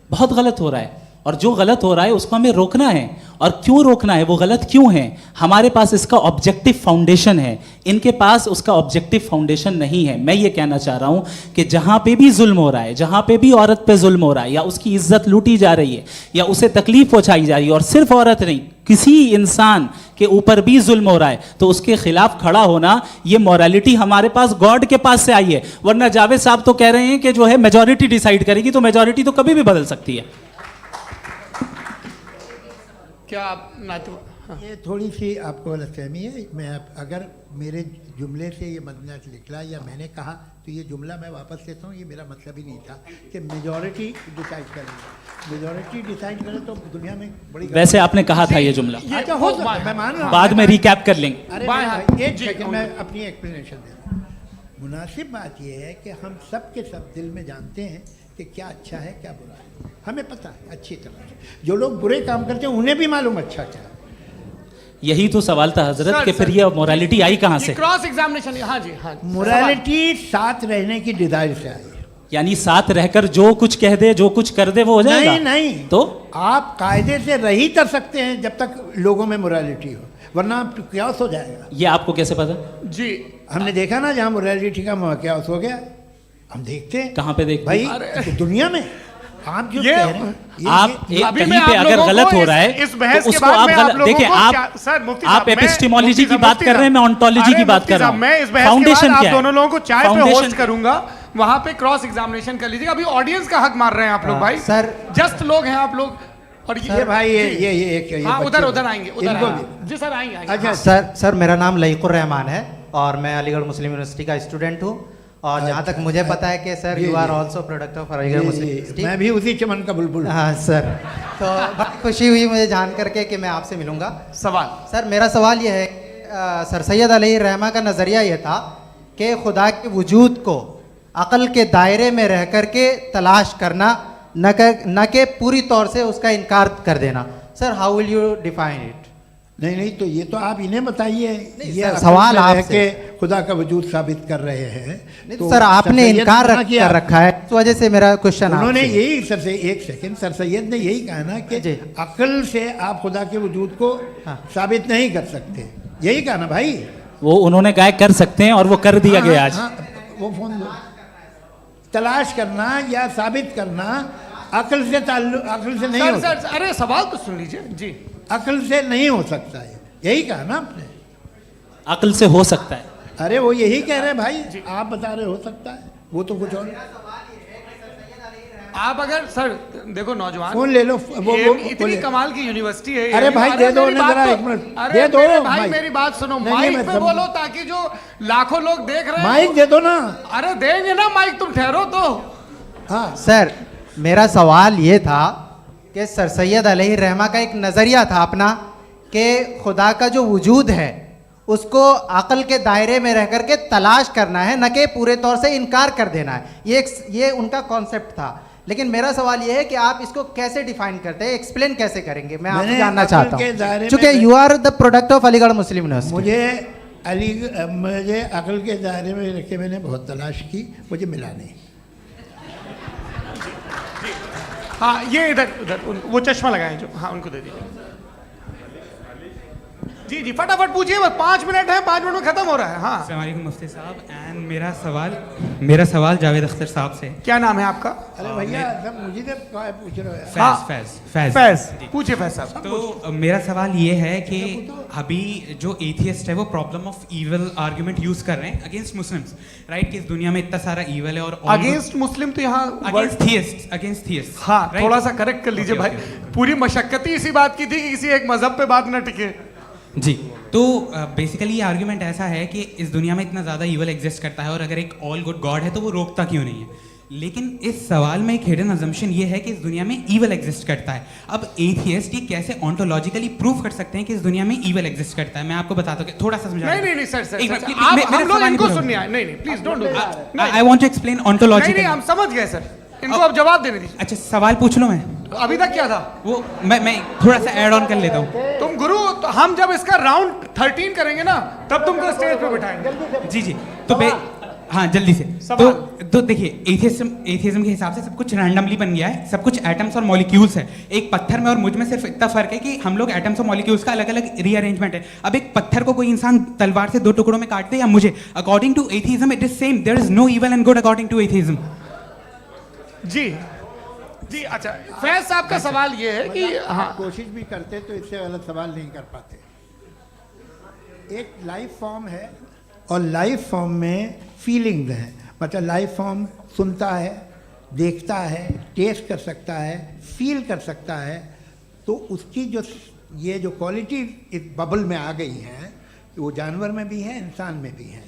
बहुत गलत हो रहा है, और जो गलत हो रहा है उसको हमें रोकना है। और क्यों रोकना है, वो गलत क्यों है? हमारे पास इसका ऑब्जेक्टिव फाउंडेशन है, इनके पास उसका ऑब्जेक्टिव फाउंडेशन नहीं है। मैं ये कहना चाह रहा हूँ कि जहाँ पे भी जुल्म हो रहा है, जहाँ पे भी औरत पे जुल्म हो रहा है, या उसकी इज्जत लूटी जा रही है, या उसे तकलीफ पहुँचाई जा रही है, और सिर्फ औरत नहीं, किसी इंसान के ऊपर भी जुल्म हो रहा है, तो उसके खिलाफ खड़ा होना, ये मॉरलिटी हमारे पास गॉड के पास से आई है। वरना जावेद साहब तो कह रहे हैं कि जो है मेजॉरिटी डिसाइड करेगी, तो मेजॉरिटी तो कभी भी बदल सकती है। क्या आप हाँ। ये थोड़ी सी आपको गलतफहमी है। मैं अगर मेरे जुमले से ये मदनत निकला या मैंने कहा, तो ये जुमला मैं वापस लेता हूँ। ये मेरा मतलब ही नहीं था कि मेजॉरिटी डिसाइड करेंगे। मेजॉरिटी डिसाइड करे तो दुनिया में बड़ी, वैसे आपने कहा था ये जुमला। अच्छा हो सकता है, मैं मान रहा हूँ, बाद में रिकैप कर लेंगे। अरे एक सेकंड, मैं अपनी एक्सप्लेनेशन दे रहा हूँ। मुनासिब बात यह है कि हम सब के सब दिल में जानते हैं कि क्या अच्छा है क्या बुरा है, हमें पता है अच्छी तरह से। जो लोग बुरे काम करते हैं उन्हें भी मालूम अच्छा क्या है। यही तो सवाल था हजरत सर, कि फिर ये मोरालिटी आई कहाँ से? क्रॉस एग्जामिनेशन, हाँ जी हाँ जी। मोरालिटी साथ रहने की डिजायर से आई है। यानी साथ रहकर जो कुछ कह दे जो कुछ कर दे वो हो जाएगा? नहीं नहीं, तो आप कायदे से रह ही कर सकते हैं जब तक लोगों में मोरालिटी हो, वरना क्यास हो जाएगा। ये आपको कैसे पता? जी हमने देखा ना जहाँ मोरालिटी का क्यास हो गया, हम देखते हैं कहाँ पे देखते भाई हैं? दुनिया में। आप जो ये- कह रहे हैं आप एक अभी कहीं मैं पे आप अगर लोगों गलत को हो रहा है इस बहस तो के उसको बाद आप में आप गलत लोगों देखिए। को आप सर मुफ्ती आप साहब, मैं- एपिस्टेमोलॉजी मुफ्ती की साहब, बात मुफ्ती कर रहे हैं, मैं साहब, ऑन्टोलॉजी अरे की बात मुफ्ती कर रहा साहब, हूँ। मैं इस बहस के फाउंडेशन बाद क्या आप है? दोनों लोगों को चाय पे फाउंडेशन होस्ट करूंगा, वहां पे क्रॉस एग्जामिनेशन कर लीजिएगा। अभी ऑडियंस का हक मार रहे हैं आप लोग भाई। सर जस्ट लोग हैं आप लोग। और ये भाई ये एक हाँ बच्चे उधर को- उधर आएंगे, उधर इनको आएंगे। भी। जी सर आएंगे आएंगे। अच्छा सर मेरा नाम लईकुर रहमान है और मैं अलीगढ़ मुस्लिम यूनिवर्सिटी का स्टूडेंट हूँ। और जहाँ तक मुझे पता है कि sir ji, you are ji. Also product of Aligarh Muslim ये यूनिवर्सिटी। मैं भी उसी चमन का बुलबुल। हाँ सर, तो बड़ी खुशी हुई मुझे जान करके कि मैं आपसे मिलूंगा। सवाल सर मेरा सवाल यह है, सर सैयद अलैहि रहमा का नज़रिया यह था कि खुदा के वजूद को अक़ल के दायरे में रह कर के तलाश करना, न कि पूरी तौर से उसका इनकार कर देना। Sir how will you define it? नहीं तो ये तो आप इन्हें बताइए। ये सर, अकल सवाल से रह आपसे। के खुदा का वजूद साबित कर रहे हैं। तो सर आपने सैयद इनकार ने किया। कर रखा है, इस वजह से मेरा क्वेश्चन उन्होंने आपसे। यही सर से एक सेकंड, सर सैयद ने यही कहा ना कि अकल से आप खुदा के वजूद को साबित नहीं कर सकते, यही कहा ना भाई। वो उन्होंने कहा कर सकते हैं और वो कर दिया गया आज। वो फोन दो। तलाश करना या साबित करना अकल से अकल से नहीं सर हो सर अरे सवाल तो सुन लीजिए जी। अकल से नहीं हो सकता है, यही कहा ना आपने। अकल से हो सकता है। अरे वो यही कह रहे हैं भाई, आप बता रहे हो सकता है, वो तो कुछ और। आप अगर सर देखो नौजवान फोन ले लो, वो इतनी ले। कमाल की यूनिवर्सिटी है। अरे भाई दे दो मेरी ना बात जरा तो- एक मिनट, अरे दे दो मेरे भाई माइक। मेरी बात सुनो, नहीं, माइक मैं पे समझ- बोलो ताकि जो लाखों लोग देख रहे हैं माइक दे दो ना। अरे देंगे ना माइक, तुम ठहरो तो। हाँ सर मेरा सवाल ये था कि सर सैयद अलैहि रहमा का एक नज़रिया था अपना कि खुदा का जो वजूद है उसको अक़ल के दायरे में रह करके तलाश करना है, न कि पूरे तौर से इनकार कर देना है। ये उनका कॉन्सेप्ट था। लेकिन मेरा सवाल ये है कि आप इसको कैसे डिफाइन करते हैं, एक्सप्लेन कैसे करेंगे, मैं आपसे जानना चाहता हूँ, क्योंकि you are the product of Aligarh Muslim University. मुझे अकल के दायरे में रख के मैंने बहुत तलाश की, मुझे मिला नहीं। हाँ ये इधर उधर वो चश्मा लगाए जो, हाँ उनको दे दीजिए। जी जी फटाफट पूछिए, बस 5 मिनट है, 5 मिनट में खत्म हो रहा है। हाँ अस्सलाम वालेकुम मुफ्ती साहब। एंड मेरा सवाल जावेद अख्तर साहब से। क्या नाम है आपका? अरे भैया सब मुझे तो पूछ रहे हो। फैज पूछिए फैज साहब। तो मेरा सवाल ये है कि अभी जो एथियस्ट है वो problem of evil argument use कर रहे हैं अगेंस्ट मुस्लिम्स, राइट? कि इस दुनिया में इतना सारा इविल है और अगेंस्ट मुस्लिम तो यहाँ अगेंस्ट थियस्ट। हाँ थोड़ा सा करेक्ट कर लीजिए भाई। पूरी मशक्कत ही इसी बात की थी कि किसी एक मजहब पे बात न टिके। जी तो बेसिकली ये आर्ग्यूमेंट ऐसा है कि इस दुनिया में इतना ज़्यादा ईवल एग्जिस्ट करता है और अगर एक ऑल गुड गॉड है तो वो रोकता क्यों नहीं है? लेकिन इस सवाल में एक हिडन अजम्पशन ये है कि इस दुनिया में ईवल एग्जिस्ट करता है। अब एथियस्ट ये कैसे ऑन्टोलॉजिकली प्रूव कर सकते हैं कि इस दुनिया में ईवल एग्जिस्ट करता है? मैं आपको बताता हूँ, थोड़ा सा समझा। नहीं सर आप हम लोग इनको सुनने आए। नहीं please don't do that. I want to explain ontologically. नहीं हम समझ गए सर, इनको अब जवाब देने दीजिए। अच्छा सवाल पूछ लो। मैं अभी तक क्या था वो मैं थोड़ा सा ऐड ऑन कर लेता हूँ। तुम गुरु, तो हम जब इसका राउंड 13 करेंगे ना तब तुमको स्टेज पे बिठाएंगे। जी तो हाँ जल्दी से। तो देखिए एथियज्म के हिसाब से सब कुछ रैंडमली बन गया है, सब कुछ एटम्स और मॉलिक्यूल्स है। एक पत्थर में और मुझ में सिर्फ इतना फर्क है कि हम लोग एटम्स और मॉलिक्यूल्स का अलग अलग रीअरेंजमेंट है। अब एक पत्थर को कोई इंसान तलवार से 2 टुकड़ों में काट दे या मुझे, according to atheism it is same. There is no evil and good according to atheism. जी अच्छा फैज साहब का सवाल ये है कि हाँ कोशिश भी करते तो इससे गलत सवाल नहीं कर पाते। एक लाइफ फॉर्म है और लाइफ फॉर्म में फीलिंग्स हैं, मतलब लाइफ फॉर्म सुनता है, देखता है, टेस्ट कर सकता है, फील कर सकता है। तो उसकी जो ये जो क्वालिटी इस बबल में आ गई हैं वो जानवर में भी है, इंसान में भी है।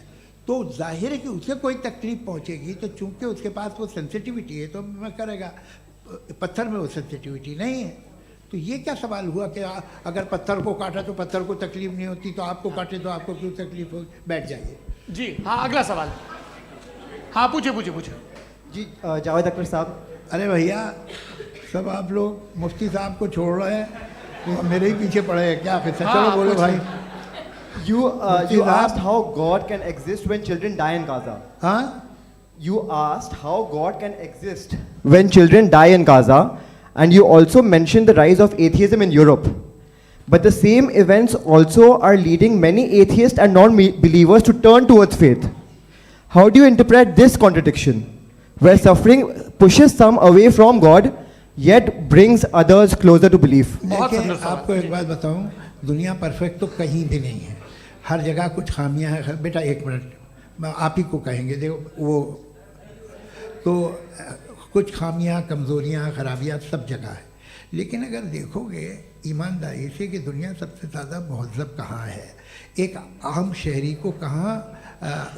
तो जाहिर है कि उसे कोई तकलीफ पहुंचेगी, तो चूंकि उसके पास वो सेंसिटिविटी है तो मैं करेगा। पत्थर में वो सेंसिटिविटी नहीं है। तो ये क्या सवाल हुआ कि अगर पत्थर को काटा तो पत्थर को तकलीफ नहीं होती, तो आपको काटे तो आपको क्यों तकलीफ हो? बैठ जाइए। जी हाँ अगला सवाल। हाँ पूछिए। जी जावेद अख्तर साहब, अरे भैया, सब आप लोग मुफ्ती साहब को छोड़ रहे हैं, तो मेरे ही पीछे पड़े हैं क्या? फिर चलो बोलो भाई। You asked how God can exist when children die in Gaza. हाँ? You asked how God can exist when children die in Gaza, and you also mentioned the rise of atheism in Europe. But the same events also are leading many atheists and non-believers to turn towards faith. How do you interpret this contradiction, where suffering pushes some away from God, yet brings others closer to belief? देखिए, आपको एक बात बताऊं, दुनिया perfect तो कहीं भी नहीं है, हर जगह कुछ खामियां हैं। बेटा एक मिनट, मैं आप ही को कहेंगे, देखो वो तो कुछ खामियां, कमज़ोरियां, खराबियां सब जगह है। लेकिन अगर देखोगे ईमानदारी से कि दुनिया सबसे ज़्यादा महज़ब कहाँ है, एक आम शहरी को कहाँ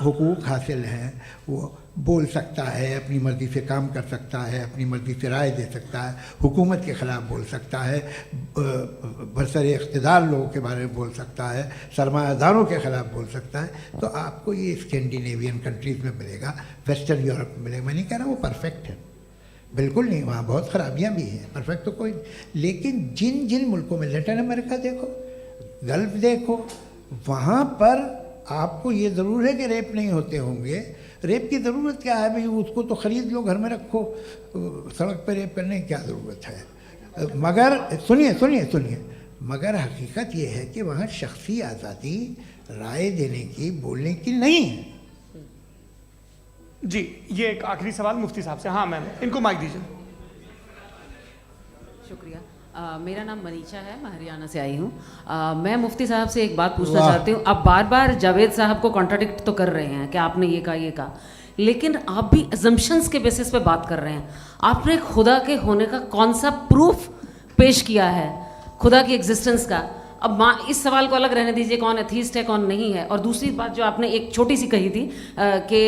हुकूक हासिल हैं, वो बोल सकता है, अपनी मर्ज़ी से काम कर सकता है, अपनी मर्ज़ी से राय दे सकता है, हुकूमत के ख़िलाफ़ बोल सकता है, बरसरे इक़्तिदार लोगों के बारे में बोल सकता है, सरमायादारों के ख़िलाफ़ बोल सकता है। तो आपको ये स्कैंडिनेवियन कंट्रीज़ में मिलेगा, वेस्टर्न यूरोप में मिलेगा। मैं नहीं कह रहा वो परफेक्ट है, बिल्कुल नहीं, वहाँ बहुत ख़राबियाँ भी हैं, परफेक्ट तो कोई। लेकिन जिन जिन मुल्कों में, लैटिन अमेरिका देखो, गल्फ़ देखो, वहाँ पर आपको ये ज़रूर है कि रेप नहीं होते होंगे। रेप की ज़रूरत क्या है भाई? उसको तो ख़रीद लो, घर में रखो, सड़क पर रेप करने की क्या ज़रूरत है? मगर सुनिए सुनिए सुनिए, मगर हकीकत ये है कि वहाँ शख्सी आज़ादी राय देने की, बोलने की नहीं है। जी, ये एक आखिरी सवाल मुफ्ती साहब से। हाँ मैम, इनको माइक दीजिए। शुक्रिया। मेरा नाम मनीषा है, मैं हरियाणा से आई हूँ। मैं मुफ्ती साहब से एक बात पूछना चाहती हूँ। आप बार बार जावेद साहब को कॉन्ट्राडिक्ट तो कर रहे हैं कि आपने ये कहा, लेकिन आप भी अजम्पशंस के बेसिस पे बात कर रहे हैं। आपने खुदा के होने का कौन सा प्रूफ पेश किया है, खुदा की एग्जिस्टेंस का? अब इस सवाल को अलग रहने दीजिए, कौन एथीस्ट है कौन नहीं है। और दूसरी बात जो आपने एक छोटी सी कही थी कि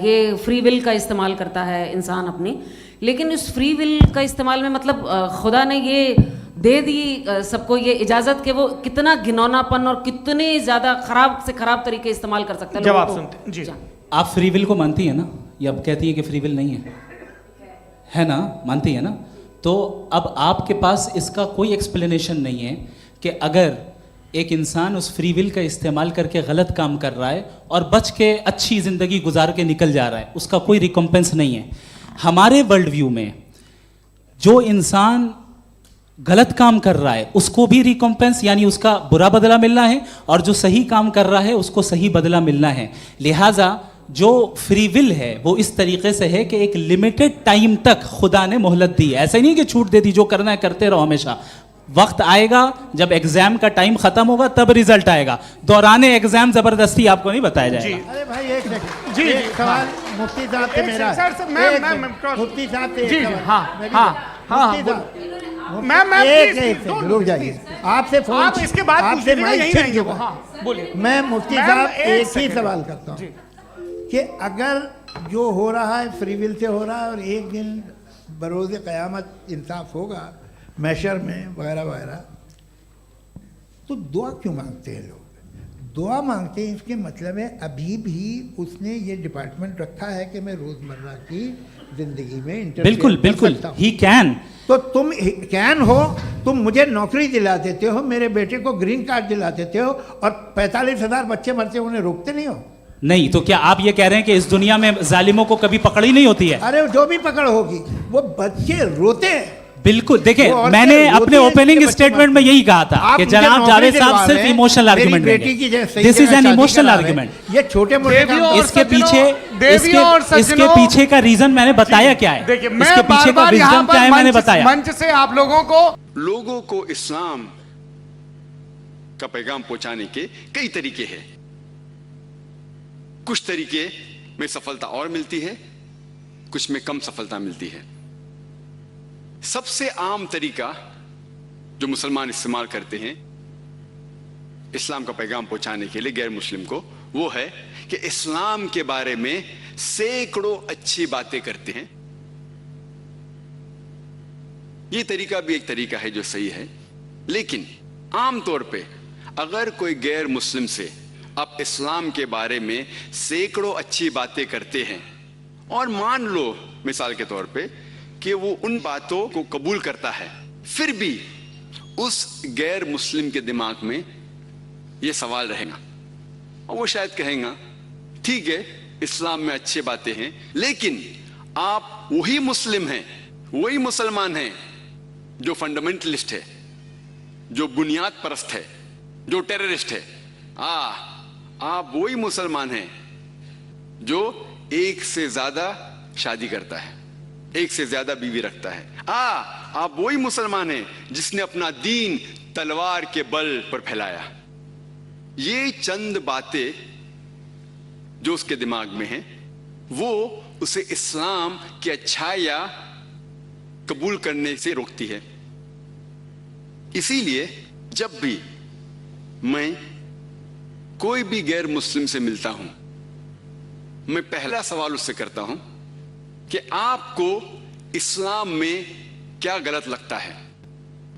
ये फ्री विल का इस्तेमाल करता है इंसान अपनी, लेकिन इस फ्री विल का इस्तेमाल में मतलब खुदा ने ये दे दी सबको ये इजाज़त कि वो कितना घिनौनापन और कितने ज़्यादा ख़राब से ख़राब तरीके इस्तेमाल कर सकते हैं। जवाब सुनते जी। आप फ्री विल को मानती है ना, या अब कहती है कि फ्री विल नहीं है ना? मानती है ना? तो अब आपके पास इसका कोई एक्सप्लेनेशन नहीं है कि अगर एक इंसान उस फ्री विल का इस्तेमाल करके गलत काम कर रहा है और बच के अच्छी ज़िंदगी गुजार के निकल जा रहा है, उसका कोई रिकम्पेंस नहीं है। हमारे वर्ल्ड व्यू में जो इंसान गलत काम कर रहा है उसको भी रिकम्पेंस यानी उसका बुरा बदला मिलना है, और जो सही काम कर रहा है उसको सही बदला मिलना है। लिहाजा जो फ्री विल है वो इस तरीके से है कि एक लिमिटेड टाइम तक खुदा ने मोहलत दी है। ऐसा नहीं कि छूट दे दी, जो करना है करते रहो हमेशा। वक्त आएगा जब एग्जाम का टाइम खत्म होगा तब रिजल्ट आएगा, दौराने एग्जाम जबरदस्ती आपको नहीं बताया जाएगा। अरे भाई एक सेकंड, जी एक सवाल मुफ्ती साहब से मेरा, मुफ्ती साहब से एक सवाल, रुक जाइए, आपसे फोन, आप इसके बाद आपसे यहीं रहेंगे वो। हाँ बोलिए। मैं मुफ्ती साहब एक ही सवाल करता हूँ कि अगर जो हो रहा है फ्री विल से हो रहा है और एक दिन बरोज़ क़यामत इंसाफ होगा मैशर में वगैरह वगैरह, तो दुआ क्यों मांगते हैं लोग? दुआ मांगते हैं इसके मतलब है अभी भी उसने ये डिपार्टमेंट रखा है कि मैं रोज़मर्रा की ज़िंदगी में बिल्कुल बिल्कुल ही कैन। तो तुम कैन हो, तुम मुझे नौकरी दिला देते हो, मेरे बेटे को ग्रीन कार्ड दिला देते हो, और 45,000 बच्चे मरते उन्हें रोकते नहीं हो। नहीं तो क्या आप ये कह रहे हैं कि इस दुनिया में जालिमों को कभी पकड़ ही नहीं होती है? अरे जो भी पकड़ होगी वो बच्चे रोते हैं। बिल्कुल, देखिए मैंने अपने ओपनिंग स्टेटमेंट में यही कहा था कि जनाब जावेद साहब सिर्फ इमोशनल आर्गुमेंट देंगे। This is an emotional argument. ये छोटे मोटे इसके पीछे का रीजन मैंने बताया क्या है, इसके पीछे का रीजन क्या है मैंने बताया। मंच से आप लोगों को इस्लाम का पैगाम पहुंचाने के कई तरीके हैं। कुछ तरीके में सफलता और मिलती है, कुछ में कम सफलता मिलती है। सबसे आम तरीका जो मुसलमान इस्तेमाल करते हैं इस्लाम का पैगाम पहुंचाने के लिए गैर मुस्लिम को, वो है कि इस्लाम के बारे में सैकड़ों अच्छी बातें करते हैं। ये तरीका भी एक तरीका है जो सही है, लेकिन आमतौर पे अगर कोई गैर मुस्लिम से आप इस्लाम के बारे में सैकड़ों अच्छी बातें करते हैं और मान लो मिसाल के तौर पे कि वो उन बातों को कबूल करता है, फिर भी उस गैर मुस्लिम के दिमाग में ये सवाल रहेगा और वो शायद कहेगा ठीक है इस्लाम में अच्छी बातें हैं, लेकिन आप वही मुस्लिम हैं, वही मुसलमान हैं जो फंडामेंटलिस्ट है, जो बुनियाद परस्त है, जो टेररिस्ट है। आप वही मुसलमान हैं जो एक से ज्यादा शादी करता है, एक से ज्यादा बीवी रखता है। आप वही मुसलमान हैं जिसने अपना दीन तलवार के बल पर फैलाया। ये चंद बातें जो उसके दिमाग में हैं, वो उसे इस्लाम की अच्छाइयां कबूल करने से रोकती है। इसीलिए जब भी मैं कोई भी गैर मुस्लिम से मिलता हूं, मैं पहला सवाल उससे करता हूं कि आपको इस्लाम में क्या गलत लगता है,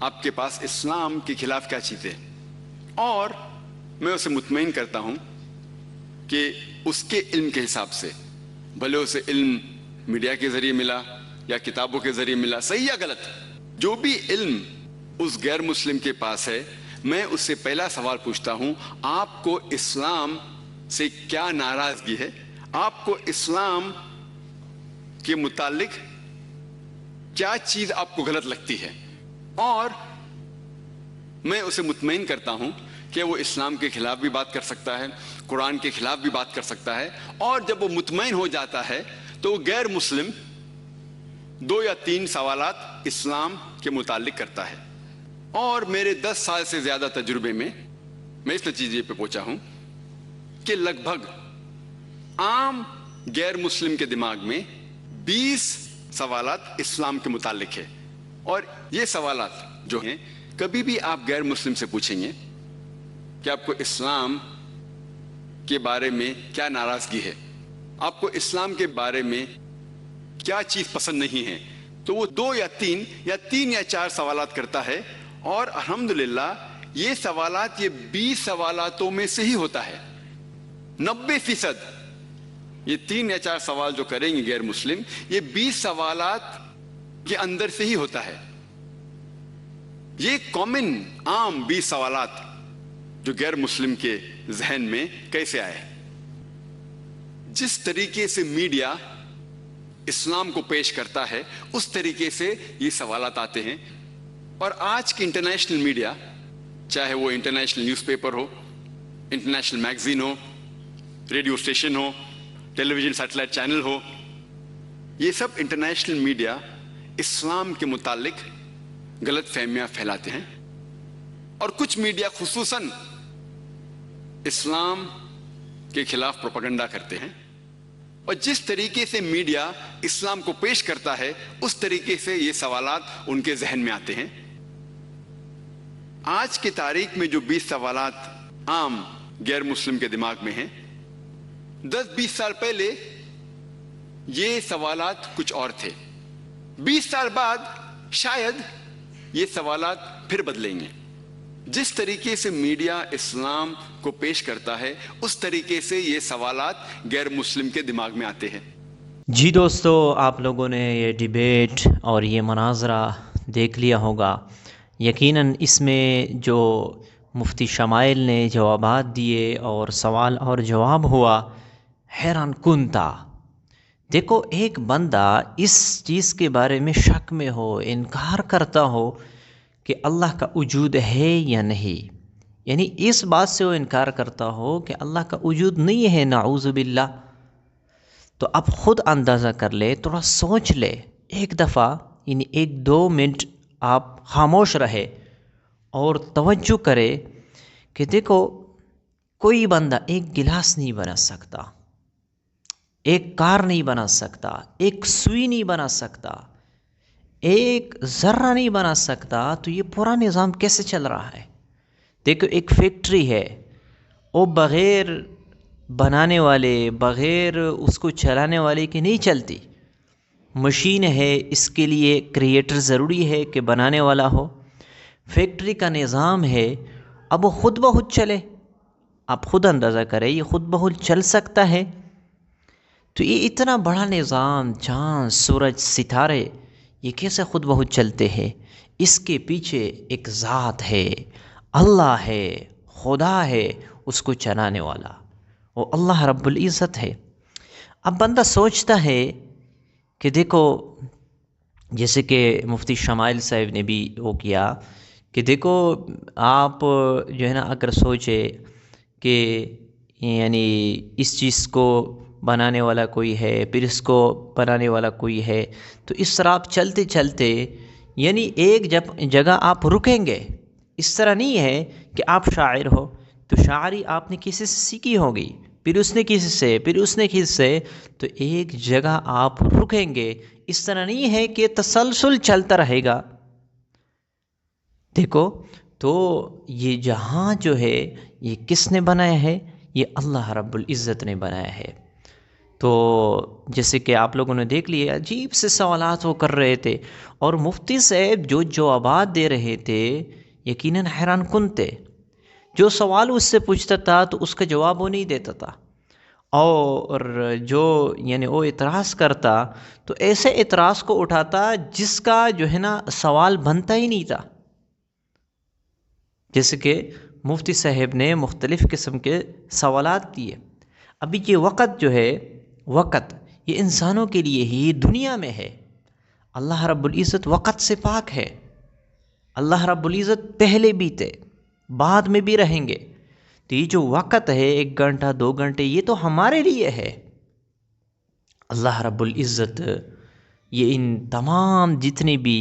आपके पास इस्लाम के खिलाफ क्या चीजें, और मैं उसे मुतमईन करता हूं कि उसके इल्म के हिसाब से, भले उसे इल्म मीडिया के जरिए मिला या किताबों के जरिए मिला, सही या गलत, जो भी इल्म उस गैर मुस्लिम के पास है, मैं उससे पहला सवाल पूछता हूं आपको इस्लाम से क्या नाराजगी है, आपको इस्लाम के मुतालिक क्या चीज आपको गलत लगती है, और मैं उसे मुतमईन करता हूं कि वो इस्लाम के खिलाफ भी बात कर सकता है, कुरान के खिलाफ भी बात कर सकता है, और जब वो मुतमईन हो जाता है तो वो गैर मुस्लिम 2 या 3 सवालात इस्लाम के मुतालिक करता है। और मेरे 10 साल से ज्यादा तजुर्बे में मैं इस नतीजे पे पहुंचा हूं कि लगभग आम गैर मुस्लिम के दिमाग में 20 सवालात इस्लाम के मुतालिक है। और ये सवालात जो हैं, कभी भी आप गैर मुस्लिम से पूछेंगे कि आपको इस्लाम के बारे में क्या नाराजगी है, आपको इस्लाम के बारे में क्या चीज पसंद नहीं है, तो वो 2 या 3 या 4 सवालात करता है। और अल्हम्दुलिल्लाह ये सवालात, ये 20 सवालातों में से ही होता है। 90% ये 3 या 4 सवाल जो करेंगे गैर मुस्लिम, ये 20 सवालात के अंदर से ही होता है। ये कॉमन आम 20 सवालात जो गैर मुस्लिम के जहन में कैसे आए, जिस तरीके से मीडिया इस्लाम को पेश करता है उस तरीके से ये सवालात आते हैं। और आज की इंटरनेशनल मीडिया, चाहे वो इंटरनेशनल न्यूज़पेपर हो, इंटरनेशनल मैगजीन हो, रेडियो स्टेशन हो, टेलीविजन सैटेलाइट चैनल हो, ये सब इंटरनेशनल मीडिया इस्लाम के मुतालिक गलत फहमियां फैलाते हैं। और कुछ मीडिया खुसूसन इस्लाम के खिलाफ प्रोपेगेंडा करते हैं। और जिस तरीके से मीडिया इस्लाम को पेश करता है उस तरीके से ये सवालात उनके जहन में आते हैं। आज की तारीख में जो 20 सवालात आम गैर मुस्लिम के दिमाग में हैं, 10-20 साल पहले ये सवालात कुछ और थे। 20 साल बाद शायद ये सवालात फिर बदलेंगे। जिस तरीके से मीडिया इस्लाम को पेश करता है उस तरीके से ये सवालात गैर मुस्लिम के दिमाग में आते हैं। जी दोस्तों, आप लोगों ने ये डिबेट और ये मुनाजरा देख लिया होगा। यकीनन इसमें जो मुफ्ती शमाइल ने जवाबात दिए और सवाल और जवाब हुआ, हैरान कुन था। देखो, एक बंदा इस चीज़ के बारे में शक में हो, इनकार करता हो कि अल्लाह का वजूद है या नहीं, यानी इस बात से वो इनकार करता हो कि अल्लाह का वजूद नहीं है, नाऊज़ु बिल्लाह, तो अब ख़ुद अंदाज़ा कर ले, थोड़ा सोच ले एक दफ़ा, यानी 1-2 मिनट आप खामोश रहे और तवज्जो करे कि देखो, कोई बंदा एक गिलास नहीं बना सकता, एक कार नहीं बना सकता, एक सुई नहीं बना सकता, एक ज़र्रा नहीं बना सकता, तो ये पूरा निज़ाम कैसे चल रहा है? देखो, एक फैक्ट्री है, वो बग़ैर बनाने वाले, बग़ैर उसको चलाने वाले की नहीं चलती। मशीन है, इसके लिए क्रिएटर ज़रूरी है कि बनाने वाला हो। फैक्ट्री का निज़ाम है, अब वो ख़ुद ब खुद चले, आप ख़ुद अंदाज़ा करें, ये ख़ुद ब खुद चल सकता है? तो ये इतना बड़ा निज़ाम, चाँद, सूरज, सितारे, ये कैसे खुद बहुत चलते हैं? इसके पीछे एक ज़ात है, अल्लाह है, खुदा है उसको चलाने वाला, वो अल्लाह रब्बुल इज़्ज़त है। अब बंदा सोचता है कि देखो, जैसे कि मुफ्ती शमाइल साहब ने भी वो किया कि देखो आप जो है ना अगर सोचे कि यानी इस चीज़ को बनाने वाला कोई है, फिर इसको बनाने वाला कोई है, तो इस तरह आप चलते चलते यानी एक जगह आप रुकेंगे। इस तरह नहीं है कि आप शायर हो तो शायरी आपने किसी से सीखी होगी, फिर उसने किसी से, फिर उसने किसी से, तो एक जगह आप रुकेंगे। इस तरह नहीं है कि तसलसल चलता रहेगा। देखो तो ये जहाँ जो है ये किसने बनाया है? ये अल्लाह रब्बुल इज़्ज़त ने बनाया है। तो जैसे कि आप लोगों ने देख लिया, अजीब से सवालात वो कर रहे थे और मुफ्ती साहब जो जवाबात दे रहे थे यकीनन हैरान कुन थे। जो सवाल उससे पूछता था तो उसका जवाब वो नहीं देता था, और जो यानी वो इतराज़ करता तो ऐसे इतराज़ को उठाता जिसका जो है ना सवाल बनता ही नहीं था। जैसे कि मुफ्ती साहब ने मुख्तलिफ़ किस्म के सवालात दिए। अभी ये वक़्त जो है, वक़्त ये इंसानों के लिए ही दुनिया में है। अल्लाह रब्बुल इज़्ज़त वक़्त से पाक है। अल्लाह रब्बुल इज़्ज़त पहले भी थे, बाद में भी रहेंगे। तो ये जो वक़्त है 1 घंटा 2 घंटे, ये तो हमारे लिए है। अल्लाह रब्बुल इज़्ज़त ये इन तमाम जितनी भी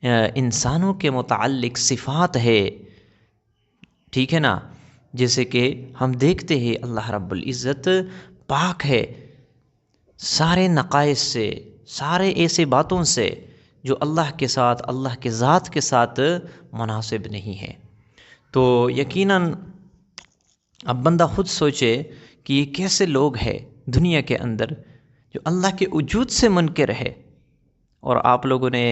इंसानों के मुताल्लिक़ सिफ़ात है, ठीक है ना, जैसे कि हम देखते हैं अल्लाह रब्बुल इज़्ज़त पाक है सारे नक़ाइस से, सारे ऐसे बातों से जो अल्लाह के साथ, अल्लाह के ज़ात के साथ मुनासिब नहीं है। तो यकीनन अब बंदा ख़ुद सोचे कि ये कैसे लोग हैं दुनिया के अंदर जो अल्लाह के वजूद से मुनकिर है। और आप लोगों ने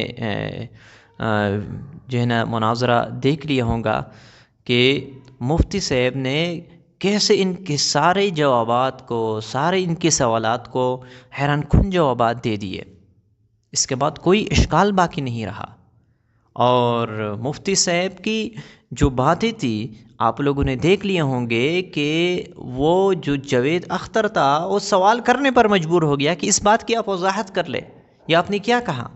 जो है ना मुनाजरा देख लिया होगा कि मुफ्ती साहब ने कैसे इनके सारे जवाबात को, सारे इनके सवालात को हैरान कुन जवाबात दे दिए। इसके बाद कोई इश्काल बाकी नहीं रहा। और मुफ्ती साहब की जो बातें थी आप लोगों ने देख लिए होंगे कि वो जो जावेद अख्तर था वो सवाल करने पर मजबूर हो गया कि इस बात की आप वजाहत कर ले, या आपने क्या कहा।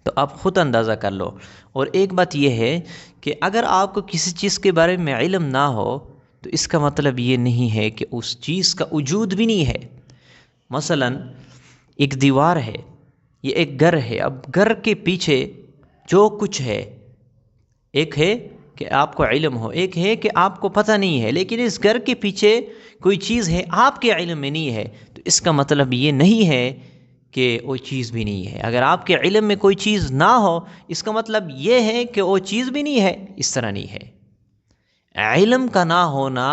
तो आप ख़ुद अंदाज़ा कर लो। और एक बात यह है कि अगर आपको किसी चीज़ के बारे में इल्म ना हो तो इसका मतलब ये नहीं है कि उस चीज़ का वजूद भी नहीं है। मसलन एक दीवार है, ये एक घर है। अब घर के पीछे जो कुछ है, एक है कि आपको इल्म हो, एक है कि आपको पता नहीं है, लेकिन इस घर के पीछे कोई चीज़ है आपके इल्म में नहीं है, तो इसका मतलब ये नहीं है कि वो चीज़ भी नहीं है। अगर आपके इल्म में कोई चीज़ ना हो इसका मतलब ये है कि वो चीज़ भी नहीं है, इस तरह नहीं है। इल्म का ना होना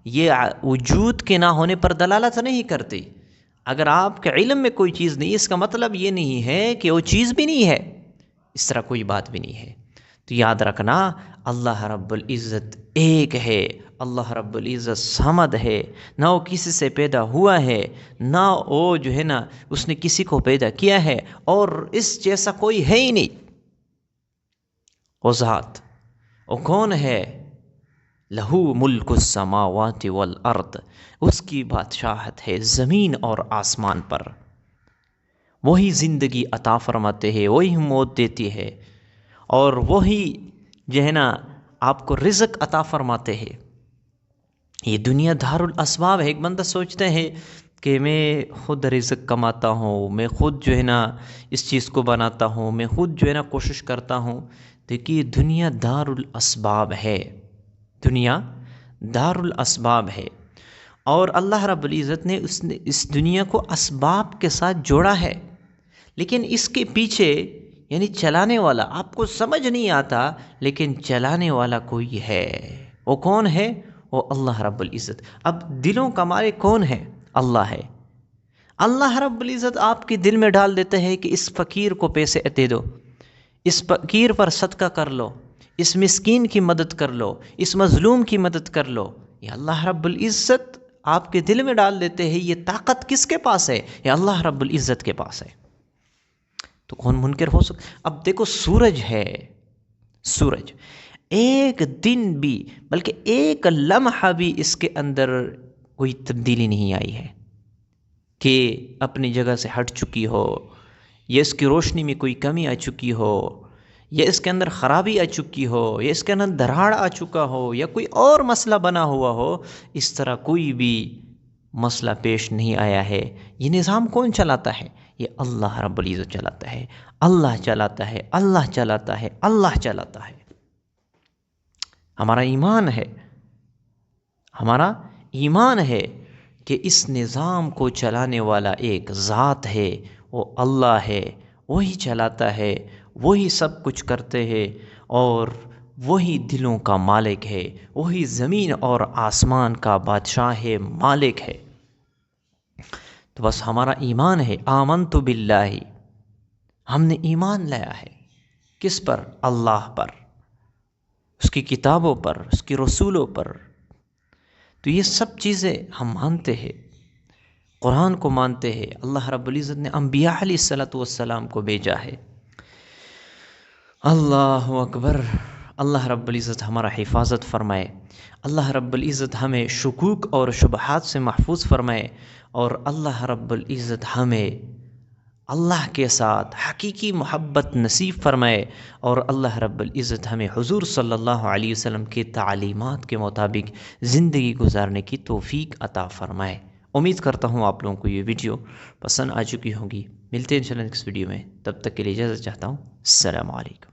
ये वजूद के ना होने पर दलालत नहीं करती। अगर आपके इल्म में कोई चीज़ नहीं, इसका मतलब ये नहीं है कि वो चीज़ भी नहीं है, इस तरह कोई बात भी नहीं है। तो याद रखना अल्लाह रब्बुल इज़्ज़त एक है। अल्लाह रब्बुल इज़्ज़त समद है, ना वो किसी से पैदा हुआ है, ना वो जो है ना उसने किसी को पैदा किया है, और इस जैसा कोई है ही नहीं। वो ज़ात वो कौन है? लहू मुल्कुस समावाति वल अर्द, उसकी बादशाहत है ज़मीन और आसमान पर। वही ज़िंदगी अता फरमाते हैं, वही मौत देती है, और वही जो है ना आपको रिज़्क़ अता फरमाते हैं। ये दुनिया दारुल असबाब है। एक बंदा सोचते हैं कि मैं ख़ुद रिज़्क़ कमाता हूँ, मैं ख़ुद जो है ना इस चीज़ को बनाता हूँ, मैं ख़ुद जो है ना कोशिश करता हूँ। देखिए दुनिया दारुल असबाब है, दुनिया दारुल असबाब है, और अल्लाह रब्बुल इज़्ज़त ने उसने इस दुनिया को असबाब के साथ जोड़ा है। लेकिन इसके पीछे यानी चलाने वाला आपको समझ नहीं आता, लेकिन चलाने वाला कोई है। वो कौन है? वो अल्लाह रब्बुल इज़्ज़त। अब दिलों का मालिक कौन है? अल्लाह है। अल्लाह रब्बुल इज़्ज़त आपके दिल में डाल देते हैं कि इस फ़कीर को पैसे दे दो, इस फ़कीर पर सदका कर लो, इस मिस्कीन की मदद कर लो, इस मज़लूम की मदद कर लो। ये अल्लाह रब्बुल इज़्ज़त आपके दिल में डाल देते हैं। ये ताकत किसके पास है? ये अल्लाह रब्बुल इज़्ज़त के पास है। तो कौन मुनकर हो सकता? अब देखो सूरज है, सूरज एक दिन भी बल्कि एक लम्हा भी इसके अंदर कोई तब्दीली नहीं आई है कि अपनी जगह से हट चुकी हो, या इसकी रोशनी में कोई कमी आ चुकी हो, या इसके अंदर ख़राबी आ चुकी हो, या इसके अंदर दरार आ चुका हो, या कोई और मसला बना हुआ हो। इस तरह कोई भी मसला पेश नहीं आया है। ये निज़ाम कौन चलाता है? ये अल्लाह रब्बुल इज़्ज़त चलाता है, अल्लाह चलाता है, अल्लाह चलाता है, अल्लाह चलाता है। हमारा ईमान है, हमारा ईमान है कि इस निज़ाम को चलाने वाला एक ज़ात है, वो अल्लाह है, वही चलाता है, वही सब कुछ करते हैं और वही दिलों का मालिक है, वही ज़मीन और आसमान का बादशाह है, मालिक है। तो बस हमारा ईमान है, आमनतु बिल्लाहि, हमने ईमान लाया है किस पर? अल्लाह पर, उसकी किताबों पर, उसकी रसूलों पर। तो ये सब चीज़ें हम मानते हैं, कुरान को मानते हैं। अल्लाह रब्बुल इज़्ज़त ने अंबिया अलैहिस्सलातु वस्सलाम को भेजा है। अल्लाहु अकबर। अल्लाह रब्बुल इज़्ज़त हमारा हिफाजत फरमाए, अल्लाह रब्बुल इज़्ज़त हमें शुकूक और शुबहात से महफूज फरमाए, और अल्लाह रब्बुल इज़्ज़त हमें अल्लाह के साथ हकीकी मोहब्बत नसीब फरमाए, और अल्लाह रब्बुल इज़्ज़त हमें हुज़ूर सल्लल्लाहु अलैहि वसल्लम के तालीमात के मुताबिक ज़िंदगी गुजारने की तौफ़ीक अता फ़रमाए। उम्मीद करता हूँ आप लोगों को ये वीडियो पसंद आ चुकी होगी। मिलते हैं इंशाअल्लाह नेक्स्ट वीडियो में, तब तक के लिए इजाज़त चाहता हूँ। अस्सलामु अलैकुम।